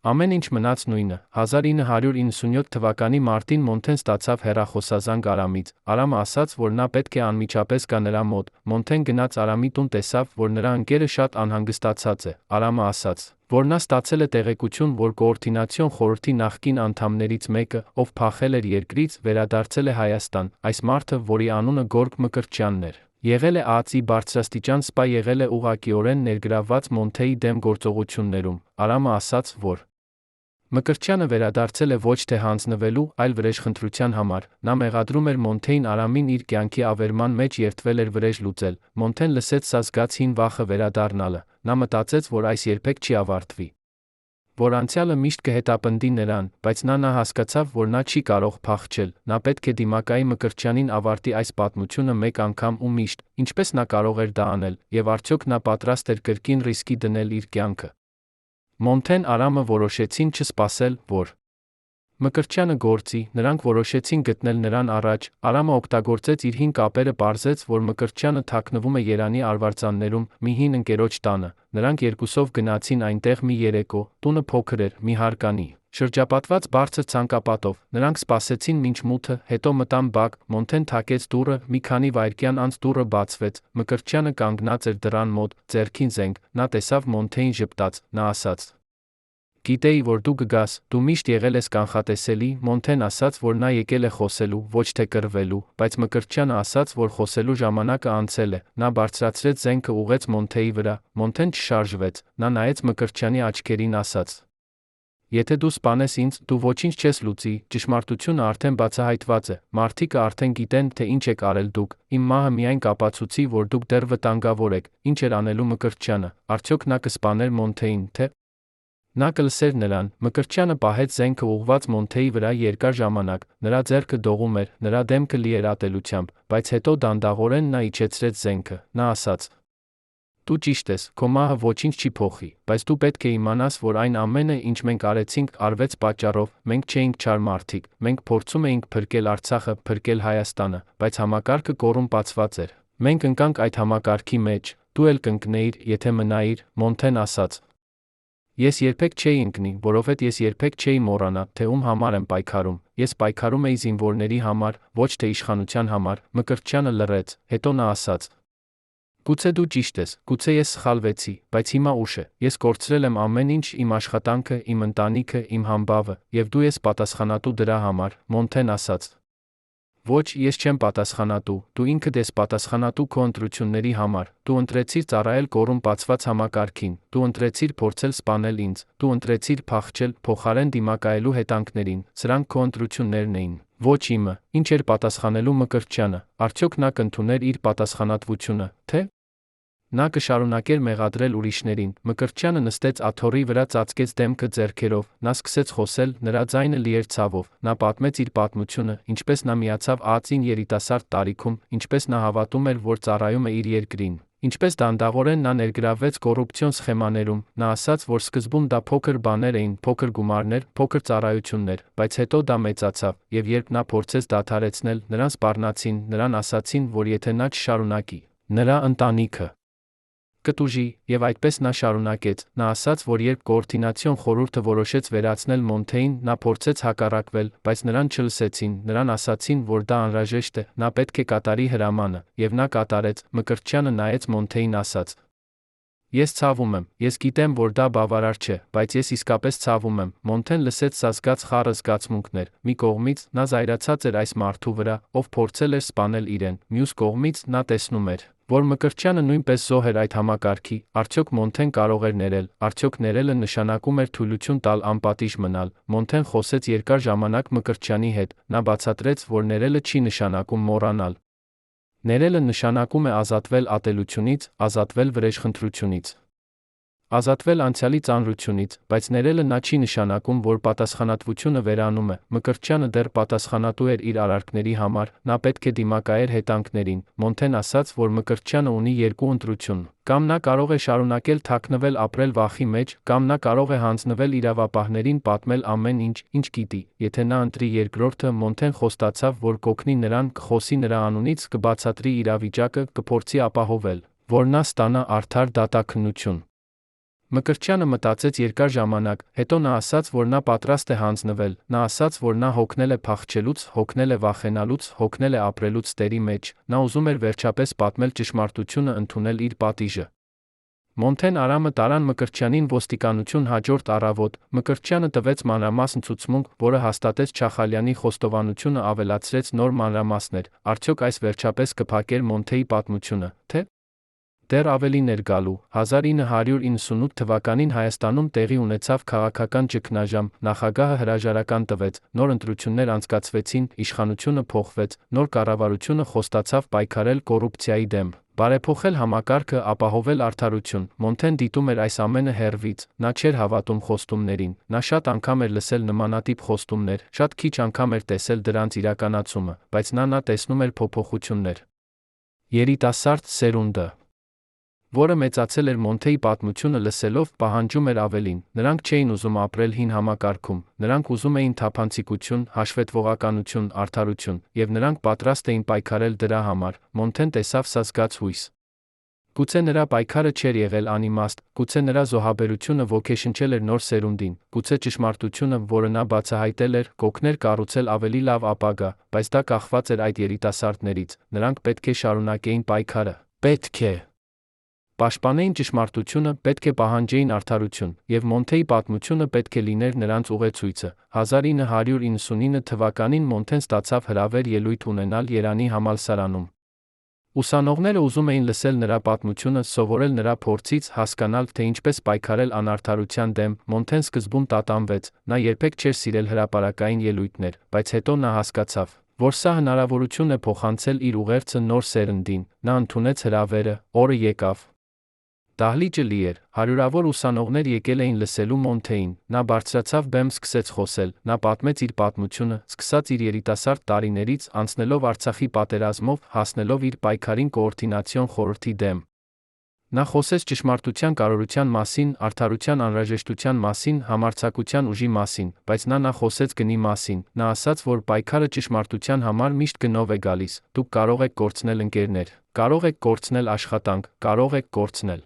S1: ամեն ինչ մնաց նույնը։ 1997 թվականի մարտին Մոնթեն ստացավ հեռախոսազանգ Արամից։ Արամը ասաց, որ նա պետք է անմիջապես գա նրա մոտ։ Մոնթեն գնաց Արամի տուն, տեսավ, որ նրա ընկերը շատ անհանգստացած է։ Արամը ասաց, որ նա ստացել է տեղեկություն, որ Կոորդինացիոն խորհրդի նախկին անդամներից մեկը, ով փախել էր երկրից, վերադարձել է Հայաստան։ Այս մարդը, որի անունը Գորգ Մկրտչյանն էր, եղել է ԱԱԾ-ի բարձրաստիճան սպա, եղել է ուղղակիորեն ներգրավված Մոնթեյի դեմ գործողություններում։ Արամը ասաց, որ Մկրտչյանը վերադարձել է ոչ թե հանձնվելու, այլ վրեժխնդրության համար։ Նա մեղադրում էր Մոնթեյին Արամին իր կյանքի ավերման մեջ երդվել էր վրեժ լուծել։ Մոնթեն լսեց սա, զգաց հին վախը վերադառնալը։ Նա մտածեց, որ այս երբեք չի ավարտվի, որ անցյալը միշտ կհետապնդի նրան, բայց նա հասկացավ, որ նա չի կարող փախչել։ Նա պետք է դիմակայի Մկրտչյանին, ավարտի այս պատմությունը մեկ անգամ ու միշտ։ Ինչպես նա կարող էր դա անել, եւ արդյոք նա պատրաստ էր կրկին ռիսկի դնել իր կյանքը։ Մոնթեն Արամը որոշեցին չսպասել, որ Մկրտչյանը գործի, նրանք որոշեցին գտնել նրան առաջ, Արամը օգտագործեց իր հին կապերը, պարզեց, որ Մկրտչյանը թաքնվում է Երանի արվարձաններում, մի հին ընկերոջ տանը, նրանք երկուսով գնացին այնտեղ մի երեկո, տունը փոքր էր, մի հարկանի, շրջապատված բարձր ցանկապատով, նրանք սպասեցին մինչ մութը, հետո մտան բակ, Մոնթեն թակեց դուռը, մի քանի վայրկյան անց դուռը բացվեց, Մկրտչյանը կանգնած էր դռան մոտ, ձեռքին զենք, նա տեսավ Մոնթեյին ժպտաց, նա ասաց. Գիտեի, որ դու կգաս, դու միշտ եղել ես կանխատեսելի։ Մոնթեն ասաց, որ նա եկել է խոսելու, ոչ թե կռվելու, բայց Մկրտչյանը ասաց, որ խոսելու ժամանակը անցել է։ Նա բարձրացրեց զենքը, ուղղեց Մոնթեյի վրա, Մոնթեն չշարժվեց, նա նայեց Մկրտչյանի աչքերին, ասաց. Եթե դու սպանես ինձ, դու ոչինչ չես լուծի, ճշմարտությունը արդեն բացահայտված է, մարդիկը արդեն գիտեն, թե ինչ եք արել դուք, իմ մահը միայն կապացուցի, որ դուք դեռ վտանգավոր եք, ինչ էր անելու Մկրտչյանը, արդյոք նա կսպաներ Մոնթեյին, թե նա կլսեր նրան։ Մկրտչյանը պահեց զենքը ուղղված Մոնթեյի վրա երկար ժամանակ, նրա ձեռքը դողում էր, նրա դեմքը լի էր ատելությամբ, բայց հետո դանդաղորեն նա իջեցրեց զենքը, նա ասաց. Դու ճիշտ ես, քո մահը ոչինչ չի փոխի, բայց դու պետք է իմանաս, որ այն ամենը, ինչ մենք արեցինք, արվեց պատճառով, մենք չէինք չար մարդիկ, մենք փորձում էինք փրկել Արցախը, փրկել Հայաստանը, բայց համակարգը կոռումպացված էր։ Մենք ընկանք այդ համակարգի մեջ, դու էլ կընկնեիր, եթե մնայիր, Մոնթեն ասաց. Ես երբեք չէի ընկնի, որովհետև ես երբեք չէի մոռանա, թե ում համար եմ պայքարում։ Ես պայքարում էի զինվորների համար, ոչ թե իշխանության համար։ Մկրտչյանը լռեց, հետո նա ասաց. Գուցե դու ճիշտ ես, գուցե ես սխալվեցի, բայց հիմա ուշ է։ Ես կորցրել եմ ամեն ինչ, իմ աշխատանքը, իմ ընտանիքը, իմ համբավը, եւ դու ես պատասխանատու դրա համար։ Մոնթեն ասաց. Ոչ, ես չեմ պատասխանատու, դու ինքդ ես պատասխանատու քո ընտրությունների համար, դու ընտրեցիր ծառայել կոռումպացված համակարգին, դու ընտրեցիր փորձել սպանել ինձ, դու ընտրեցիր փախչել, փոխարեն դիմակայելու հետանքներին, սրանք քո ընտրություններն էին, ոչ իմը։ Ինչ էր պատասխանելու Մկրտչյանը, արդյոք նա կընդուներ իր պատասխանատվությունը, թե Նա կշարունակեր մեղադրել ուրիշներին։ Մկրտչյանը նստեց աթոռի վրա, ծածկեց դեմքը ձեռքերով, նա սկսեց խոսել, նրա ձայնը լի էր ցավով։ Նա պատմեց իր պատմությունը, ինչպես նա միացավ ԱԱԾ-ին երիտասարդ տարիքում, ինչպես նա հավատում էր, որ ծառայում է իր երկրին, ինչպես դանդաղորեն նա ներգրավվեց կոռուպցիոն սխեմաներում։ Նա ասաց, որ սկզբում դա փոքր բաներ էին, փոքր գումարներ, փոքր ծառայություններ, բայց հետո դա մեծացավ, եւ երբ նա փորձեց դադարեցնել, նրան սպառնացին, նրան ասացին, որ եթե նա չշարունակի, նրա ընտանիքը կտուժի, եւ այդպես նա շարունակեց։ Նա ասաց, որ երբ կոորդինացիոն խորհուրդը որոշեց վերացնել Մոնթեին, նա փորձեց հակառակվել, բայց նրան չլսեցին, նրան ասացին, որ դա անհրաժեշտ է, նա պետք է կատարի հրամանը, եւ նա կատարեց։ Մկրտչյանը նայեց Մոնթեին, ասաց. Ես ցավում եմ, ես գիտեմ, որ դա բավարար չէ, բայց ես իսկապես ցավում եմ։ Մոնթեն լսեց սազգաց խառը զգացմունքներ։ Մի կողմից նա զայրացած էր այս մարդու վրա, ով փորձել էր սպանել իրեն, մյուս կողմից նա տեսնում էր, որ Մկրտչյանը նույնպես զոհ էր այդ համակարգի։ Արդյոք Մոնթեն կարող էր ներել, արդյոք ներելը նշանակում էր թույլություն տալ անպատիժ մնալ։ Մոնթեն խոսեց երկար ժամանակ Մկրտչյանի հետ, նա բացատրեց, որ ներելը չի նշանակում մոռանալ։ Ներելը նշանակում է ազատվել ատելությունից, ազատվել վրեժխնդրությունից, ազատվել անցյալի ծանրությունից, բայց ներելը նա չի նշանակում, որ պատասխանատվությունը վերանում է։ Մկրտչյանը դեռ պատասխանատու էր իր արարքների համար, նա պետք է դիմակայեր հետանքներին։ Մոնթեն ասաց, որ Մկրտչյանը ունի երկու ընտրություն. կամ նա կարող է շարունակել թաքնվել, ապրել վախի մեջ, կամ նա կարող է հանձնվել իրավապահներին, պատմել ամեն ինչ, ինչ գիտի։ Եթե նա ընտրի երկրորդը, Մոնթեն խոստացավ, որ կօգնի նրան, կխոսի նրա անունից, կբացատրի իրավիճակը, կփորձի ապահովել, որ նա ստանա արդար դատաքննություն։ Մկրտչյանը մտածեց երկար ժամանակ, հետո նա ասաց, որ նա պատրաստ է հանձնվել։ Նա ասաց, որ նա հոգնել է փախչելուց, հոգնել է վախենալուց, հոգնել է ապրելուց Տերի մեջ։ Նա ուզում էր վերջապես պատմել ճշմարտությունը, ընդունել իր պատիժը։ Մոնթեն Արամը տարան Մկրտչյանին ոստիկանություն հաջորդ առավոտ։ Մկրտչյանը տվեց մանրամասն ցուցմունք, որը հաստատեց Չախալյանի խոստովանությունը, ավելացրեց նոր մանրամասներ։ Արդյոք այս վերջապես կփակեր Մոնթեի պատմությունը, թե՞ դեռ ավելին էր գալու։ 1998 թվականին Հայաստանում տեղի ունեցավ քաղաքական ճգնաժամ, նախագահը հրաժարական տվեց, նոր ընտրություններ անցկացվեցին, իշխանությունը փոխվեց, նոր կառավարությունը խոստացավ պայքարել կոռուպցիայի դեմ, բարեփոխել համակարգը, ապահովել արդարություն։ Մոնթեն դիտում էր այս ամենը հեռվից, նա չէր հավատում խոստումներին, նա շատ անգամ էր լսել նմանատիպ խոստումներ, շատ քիչ անգամ էր տեսել դրանց իրականացումը, բայց նա տեսնում էր փոփոխություններ։ Երիտասարդ սերունդը, որը մեծացել էր Մոնթեի պատմությունը լսելով, պահանջում էր ավելին։ Նրանք չէին ուզում ապրել հին համակարգում, նրանք ուզում էին թափանցիկություն, հաշվետվողականություն, արդարություն, եւ նրանք պատրաստ էին պայքարել դրա համար։ Մոնթեն տեսավ սազգաց հույս։ Գուցե նրա պայքարը չէր եղել անիմաստ, գուցե նրա զոհաբերությունը ոգեշնչել էր նոր սերունդին, գուցե ճշմարտությունը, որը նա բացահայտել էր, կօգներ կառուցել ավելի լավ ապագա, բայց դա կախված էր այդ երիտասարդներից։ Նրանք պետք է շարունակեին պայքարը, պետք է պաշտպանեին ճշմարտությունը, պետք է պահանջեին արդարություն, եւ Մոնթեի պատմությունը պետք է լիներ նրանց ուղեցույցը։ 1999 թվականին Մոնթեն ստացավ հրավեր ելույթ ունենալ Երանի համալսարանում։ Ուսանողները ուզում էին լսել նրա պատմությունը, սովորել նրա փորձից, հասկանալ, թե ինչպես պայքարել անարդարության դեմ։ Մոնթեն սկզբում տատանվեց, նա երբեք չէր սիրել հրապարակային ելույթներ, բայց հետո նա հասկացավ, որ սա հնարավորություն է փոխանցել իր ուղերձը նոր սերնդին։ Նա ընդունեց հրավերը, օրը եկավ։ Դահլիճը լի էր, հարյուրավոր ուսանողներ եկել էին լսելու Մոնթեին։ Նա բարձրացավ բեմ, սկսեց խոսել, նա պատմեց իր պատմությունը, սկսած իր երիտասարդ տարիներից, անցնելով Արցախի պատերազմով, հասնելով իր պայքարին կոորդինացիոն խորհրդի դեմ։ Նա խոսեց ճշմարտության կարողության մասին, արդարության անհրաժեշտության մասին, համարձակության ուժի մասին, բայց նա խոսեց գնի մասին։ Նա ասաց, որ պայքարը ճշմարտության համար միշտ գնով է գալիս։ Դուք կարող եք կորցնել ընկերներ, կարող եք կորցնել աշխատանք, կարող եք կորցնել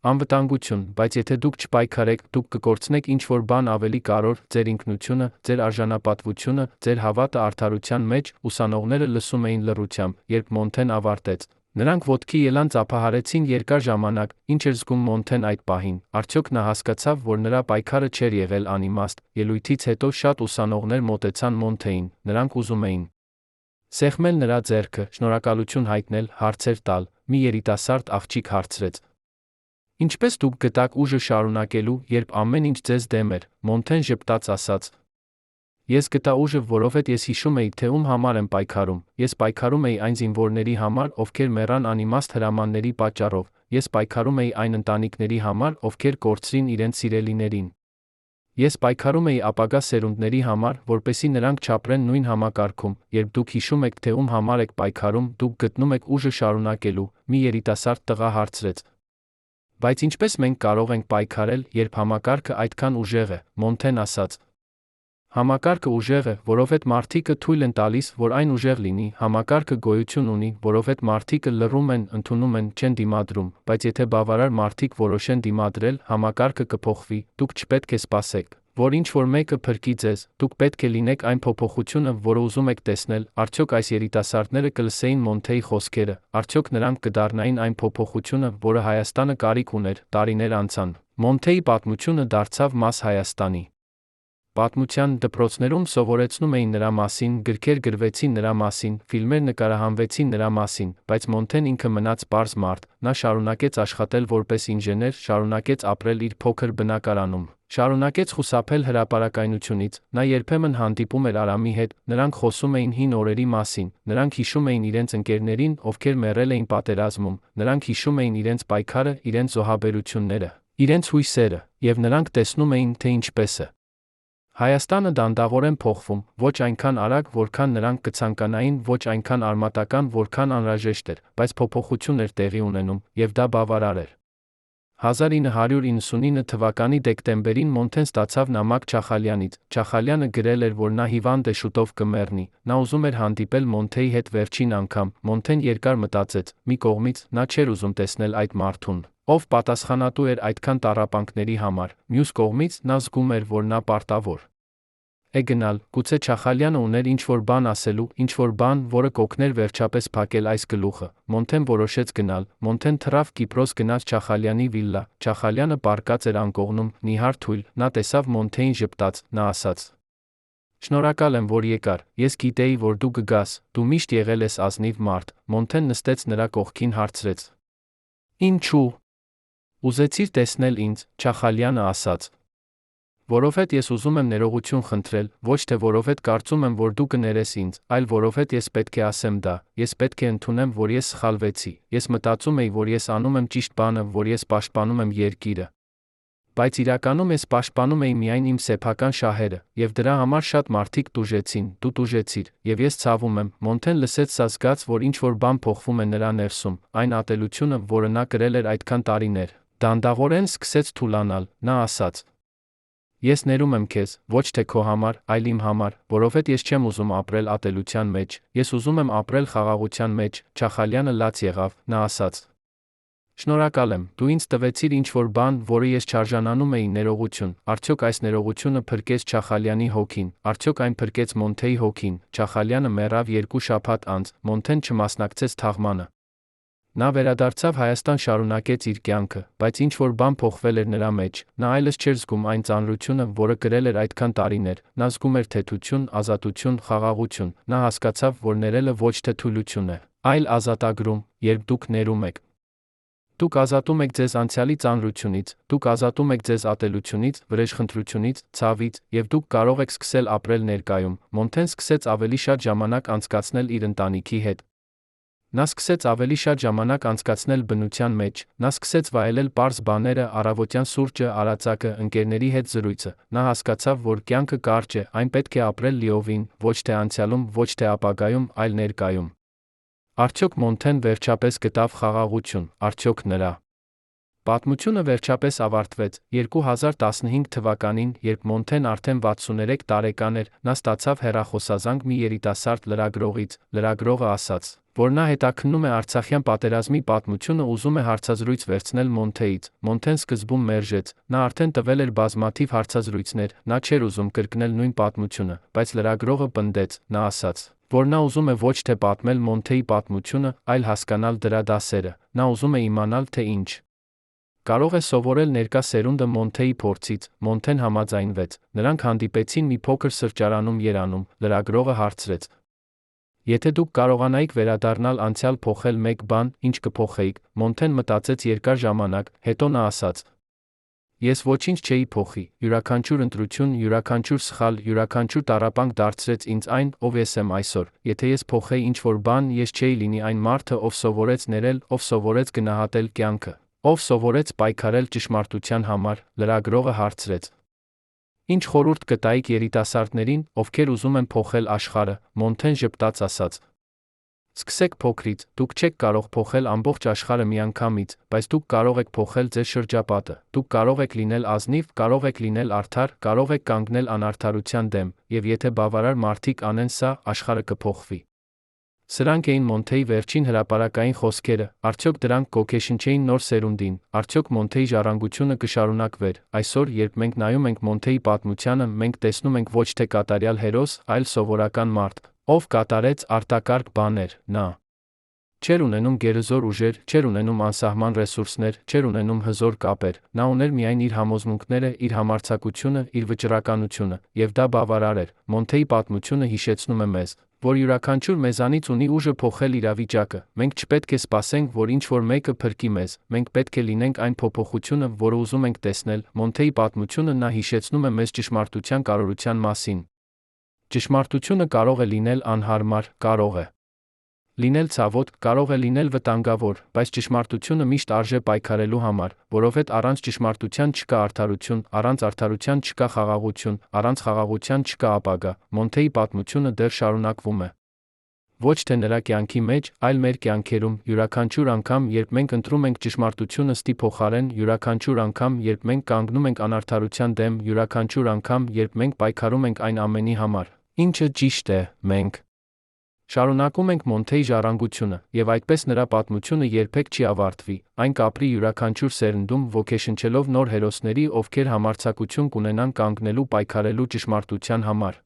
S1: անվտանգություն, բայց եթե դուք չպայքարեք, դուք կկորցնեք ինչ-որ բան ավելի կարևոր, ձեր ինքնությունը, ձեր արժանապատվությունը, ձեր հավատը արդարության մեջ։ Ուսանողները լսում էին լռությամբ, երբ Մոնթեն ավարտեց։ Նրանք ոտքի ելան, ծափահարեցին երկար ժամանակ, ինչ էր զգում Մոնթեն այդ պահին։ Արդյոք նա հասկացավ, որ նրա պայքարը չէր եղել անիմաստ։ Ելույթից հետո շատ ուսանողներ մոտեցան Մոնթեին, նրանք ուզում էին սեղմել նրա ձեռքը, շնորհակալություն հայտնել, հարցեր տալ։ Մի երիտասարդ աղջիկ հարցրեց. Ինչպես դուք գտաք ուժը շարունակելու, երբ ամեն ինչ ձեզ դեմ էր։ Մոնթեն ժպտաց ասաց. Ես գտա ուժը, որովհետև ես հիշում էի, թե ում համար եմ պայքարում։ Ես պայքարում էի այն զինվորների համար, ովքեր մեռան անիմաստ հրամանների պատճառով։ Ես պայքարում էի այն ընտանիքների համար, ովքեր կորցրին իրենց սիրելիներին։ Ես պայքարում էի ապագա սերունդների համար, որպեսզի նրանք չապրեն նույն համակարգում։ Երբ դուք հիշում եք, թե ում համար եք պայքարում, դուք գտնում եք ուժը շարունակելու, մի երիտասարդ տղա հարցրեց։ Բայց ինչպես մենք կարող ենք պայքարել, երբ համակարգը այդքան ուժեղ է, Մոնթեն ասաց։ Համակարգը ուժեղ է, որովհետև մարդիկը թույլ են տալիս, որ այն ուժեղ լինի, համակարգը գոյություն ունի, որովհետև մարդիկը լռում են, ընդունում են, չեն դիմադրում, բայց եթե բավարար մարդիկ որոշեն դիմադրել, համակարգը կփոխվի, դուք չպետք է սպասեք, որ ինչ-որ մեկը փրկի ձեզ, դուք պետք է լինեք այն փոփոխությունը, որը ուզում եք տեսնել, արդյոք այս երիտասարդները կլսեին Մոնթեի խոսքերը, արդյոք նրանք կդառնային այն փոփոխությունը, որը Հայաստանը կարիք ուներ, տարիներ անցան, Մոնթեի պատմությունը դարձավ մաս Հայաստանի պատմության դպրոցներում սովորեցնում էին նրա մասին, գրքեր գրվեցին նրա մասին, ֆիլմեր նկարահանվեցին նրա մասին, բայց Մոնթեն ինքը մնաց պարզ մարդ, նա շարունակեց աշխատել որպես ինժեներ, շարունակեց ապրել իր փոքր բնակարանում, շարունակեց խուսափել հրապարակայնությունից, նա երբեմն հանդիպում էր Արամի հետ, նրանք խոսում էին հին օրերի մասին, նրանք հիշում էին իրենց ընկերներին, ովքեր մեռել էին պատերազմում, նրանք հիշում էին իրենց պայքարը, իրենց զոհաբերությունները, իրենց հույսերը, եւ նրանք տեսնում էին, թե ինչպես է Հայաստանը դանդաղորեն փոխվում, ոչ այնքան արագ, որքան նրանք կցանկանային, ոչ այնքան արմատական, որքան անհրաժեշտ էր, բայց փոփոխություն էր տեղի ունենում, եւ դա բավարար էր։ 1999 թվականի դեկտեմբերին Մոնթեն ստացավ նամակ Չախալյանից։ Չախալյանը գրել էր, որ նա հիվանդ է, շուտով կմեռնի։ Նա ուզում էր հանդիպել Մոնթեի հետ վերջին անգամ։ Մոնթեն երկար մտածեց։ Մի կողմից նա չէր ուզում տեսնել այդ մարդուն, ով պատասխանատու էր այդքան տառապանքների համար, մյուս կողմից նա զգում էր, որ նա պարտավոր է գնալ, գուցե Չախալյանը ուներ ինչ-որ բան ասելու, ինչ-որ բան, որը կօգներ վերջապես փակել այս գլուխը։ Մոնթեն որոշեց գնալ, Մոնթեն թռավ Կիպրոս գնաց Չախալյանի վիլլա, Չախալյանը պառկած էր անկողնում, նիհար թույլ, նա տեսավ Մոնթեին ժպտաց, նա ասաց. Շնորհակալ եմ, որ եկար, ես գիտեի, որ դու կգաս, դու միշտ եղել ես ազնիվ մարդ։ Մոնթեն նստեց նրա կողքին հարցրեց. Ինչու՞։ Ուզեցիր տեսնել ինձ, Չախալյանը ասաց. Որովհետև ես ուզում եմ ներողություն խնդրել, ոչ թե որովհետև կարծում եմ, որ դու կներես ինձ, այլ որովհետև ես պետք է ասեմ դա, ես պետք է ընդունեմ, որ ես սխալվեցի, ես մտածում էի, որ ես անում եմ ճիշտ բանը, որ ես պաշտպանում եմ երկիրը։ Բայց իրականում ես պաշտպանում էի միայն իմ սեփական շահերը, եւ դրա համար շատ մարդիկ տուժեցին, դու տուժեցիր, եւ ես ցավում եմ։ Մոնթեն լսեց սա զգաց, որ ինչ-որ բան փոխվում է նրա ներսում, այն ատելությունը, որը նա կրել էր այդքան տարիներ, դանդաղորեն սկսեց թուլանալ, նա ասաց. Ես ներում եմ քեզ, ոչ թե քո համար, այլ իմ համար, որովհետև ես չեմ ուզում ապրել ատելության մեջ, ես ուզում եմ ապրել խաղաղության մեջ։ Չախալյանը լաց եղավ, նա ասաց. Շնորհակալ եմ, դու ինձ տվեցիր ինչ-որ բան, որը ես չարժանանում էի, ներողություն, արդյոք այս ներողությունը փրկեց Չախալյանի հոգին, արդյոք այն փրկեց Մոնթեի հոգին։ Չախալյանը մեռավ 2 շաբաթ անց, Մոնթեն չմասնակցեց թաղմանը։ Նա վերադարձավ Հայաստան, շարունակեց իր կյանքը, բայց ինչ-որ բան փոխվել էր նրա մեջ, նա այլևս չէր զգում այն ծանրությունը, որը կրել էր այդքան տարիներ, նա զգում էր թեթություն, ազատություն, խաղաղություն, նա հասկացավ, որ ներելը ոչ թե թուլություն է, այլ ազատագրում, երբ դուք ներում եք։ Դուք ազատում եք ձեզ անցյալի ծանրությունից, դուք ազատում եք ձեզ ատելությունից, վրեժխնդրությունից, ցավից, եւ դուք կարող եք սկսել ապրել ներկայում։ Մոնթեն սկսեց ավելի շատ ժամանակ անցկացնել իր ընտանիքի հետ։ Նա սկսեց ավելի շատ ժամանակ անցկացնել բնության մեջ, նա սկսեց վայելել պարզ բաները, առավոտյան սուրճը, արածակը, ընկերների հետ զրույցը։ Նա հասկացավ, որ կյանքը կարճ է, այն պետք է ապրել լիովին, ոչ թե անցյալում, ոչ թե ապագայում, այլ ներկայում։ Արդյոք Մոնթեն վերջապես գտավ խաղաղություն, արդյոք նրա պատմությունը վերջապես ավարտվեց 2015 թվականին, երբ Մոնթեն արդեն 63 տարեկան էր, նա ստացավ հեռախոսազանգ մի երիտասարդ լրագրողից, լրագրողը ասաց, որ նա հետաքննում է Արցախյան պատերազմի պատմությունը, ուզում է հարցազրույց վերցնել Մոնթեից։ Մոնթեն սկզբում մերժեց, նա արդեն տվել էր բազմաթիվ հարցազրույցներ, նա չէր ուզում կրկնել նույն պատմությունը, բայց լրագրողը պնդեց, նա ասաց, որ նա ուզում է ոչ թե պատմել Մոնթեի պատմությունը, այլ հասկանալ դրա դասերը, նա ուզում է իմանալ, թե ինչ կարող է սովորել ներկա սերունդը Մոնթեի փորձից։ Մոնթեն համաձայնվեց, նրանք հանդիպեցին մի փոքր սրճարանում Երանում, լրագրողը հարցրեց. Եթե դուք կարողանայիք վերադառնալ անցյալ փոխել մեկ բան, ինչ կփոխեիք։ Մոնթեն մտածեց երկար ժամանակ, հետո նա ասաց. Ես ոչինչ չէի փոխի, յուրաքանչյուր ընտրություն, յուրաքանչյուր սխալ, յուրաքանչյուր տառապանք դարձրեց ինձ այն, ով ես եմ այսօր։ Եթե ես փոխեի ինչ-որ բան, ես չէի լինի այն մարդը, ով սովորեց ներել, ով սովորեց գնահատել կյանքը, ով սովորեց պայքարել ճշմարտության համար, լրագրողը հարցրեց. Ինչ խորհուրդ կտայիք երիտասարդներին, ովքեր ուզում են փոխել աշխարհը, Մոնթեն ժպտաց ասաց. Սկսեք փոքրից, դուք չեք կարող փոխել ամբողջ աշխարհը միանգամից, բայց դուք կարող եք փոխել ձեր շրջապատը, դուք կարող եք լինել ազնիվ, կարող եք լինել արդար, կարող եք կանգնել անարդարության դեմ, եւ եթե բավարար մարդիկ անեն սա, աշխարհը կփոխվի։ Սրանք էին Մոնթեի վերջին հրապարակային խոսքերը, արդյոք դրանք կոգեշնչեին նոր սերունդին, արդյոք Մոնթեի ժառանգությունը կշարունակվեր։ Այսօր, երբ մենք նայում ենք Մոնթեի պատմությանը, մենք տեսնում ենք ոչ թե կատարյալ հերոս, այլ սովորական մարդ, ով կատարեց արտակարգ բաներ, նա չէր ունենում գերզոր ուժեր, չէր ունենում անսահման ռեսուրսներ, չէր ունենում հզոր կապեր, նա ուներ միայն իր համոզմունքները, իր համարձակությունը, իր վճռականությունը, եւ դա բավարար էր։ Մոնթեի պատմությունը հիշեցնում է մեզ, որ յուրաքանչյուր մեզանից ունի ուժը փոխել իրավիճակը, մենք չպետք է սպասենք, որ ինչ-որ մեկը փրկի մեզ, մենք պետք է լինենք այն փոփոխությունը, որը ուզում ենք տեսնել։ Մոնթեի պատմությունը նա հիշեցնում է մեզ ճշմարտության կարողության մասին։ Ճշմարտությունը կարող է լինել անհարմար, կարող է լինել ցավոտ, կարող է լինել վտանգավոր, բայց ճշմարտությունը միշտ արժե պայքարելու համար, որովհետև առանց ճշմարտության չկա արդարություն, առանց արդարության չկա խաղաղություն, առանց խաղաղության չկա ապագա։ Մոնթեի պատմությունը դեռ շարունակվում է։ Ոչ թե նրա կյանքի մեջ, այլ մեր կյանքերում, յուրաքանչյուր անգամ, երբ մենք ընտրում ենք ճշմարտությունը ստի փոխարեն, յուրաքանչյուր անգամ, երբ մենք կանգնում ենք անարդարության դեմ, յուրաքանչյուր անգամ, երբ մենք պայքարում ենք այն ամենի համար, ինչը ճիշտ է, մենք շարունակում ենք Մոնթեի ժառանգությունը, եւ այդպես նրա պատմությունը երբեք չի ավարտվի, այն կապրի յուրաքանչյուր սերնդում, ոգեշնչելով նոր հերոսների, ովքեր համարձակություն կունենան կանգնելու պայքարելու ճշմարտության համար։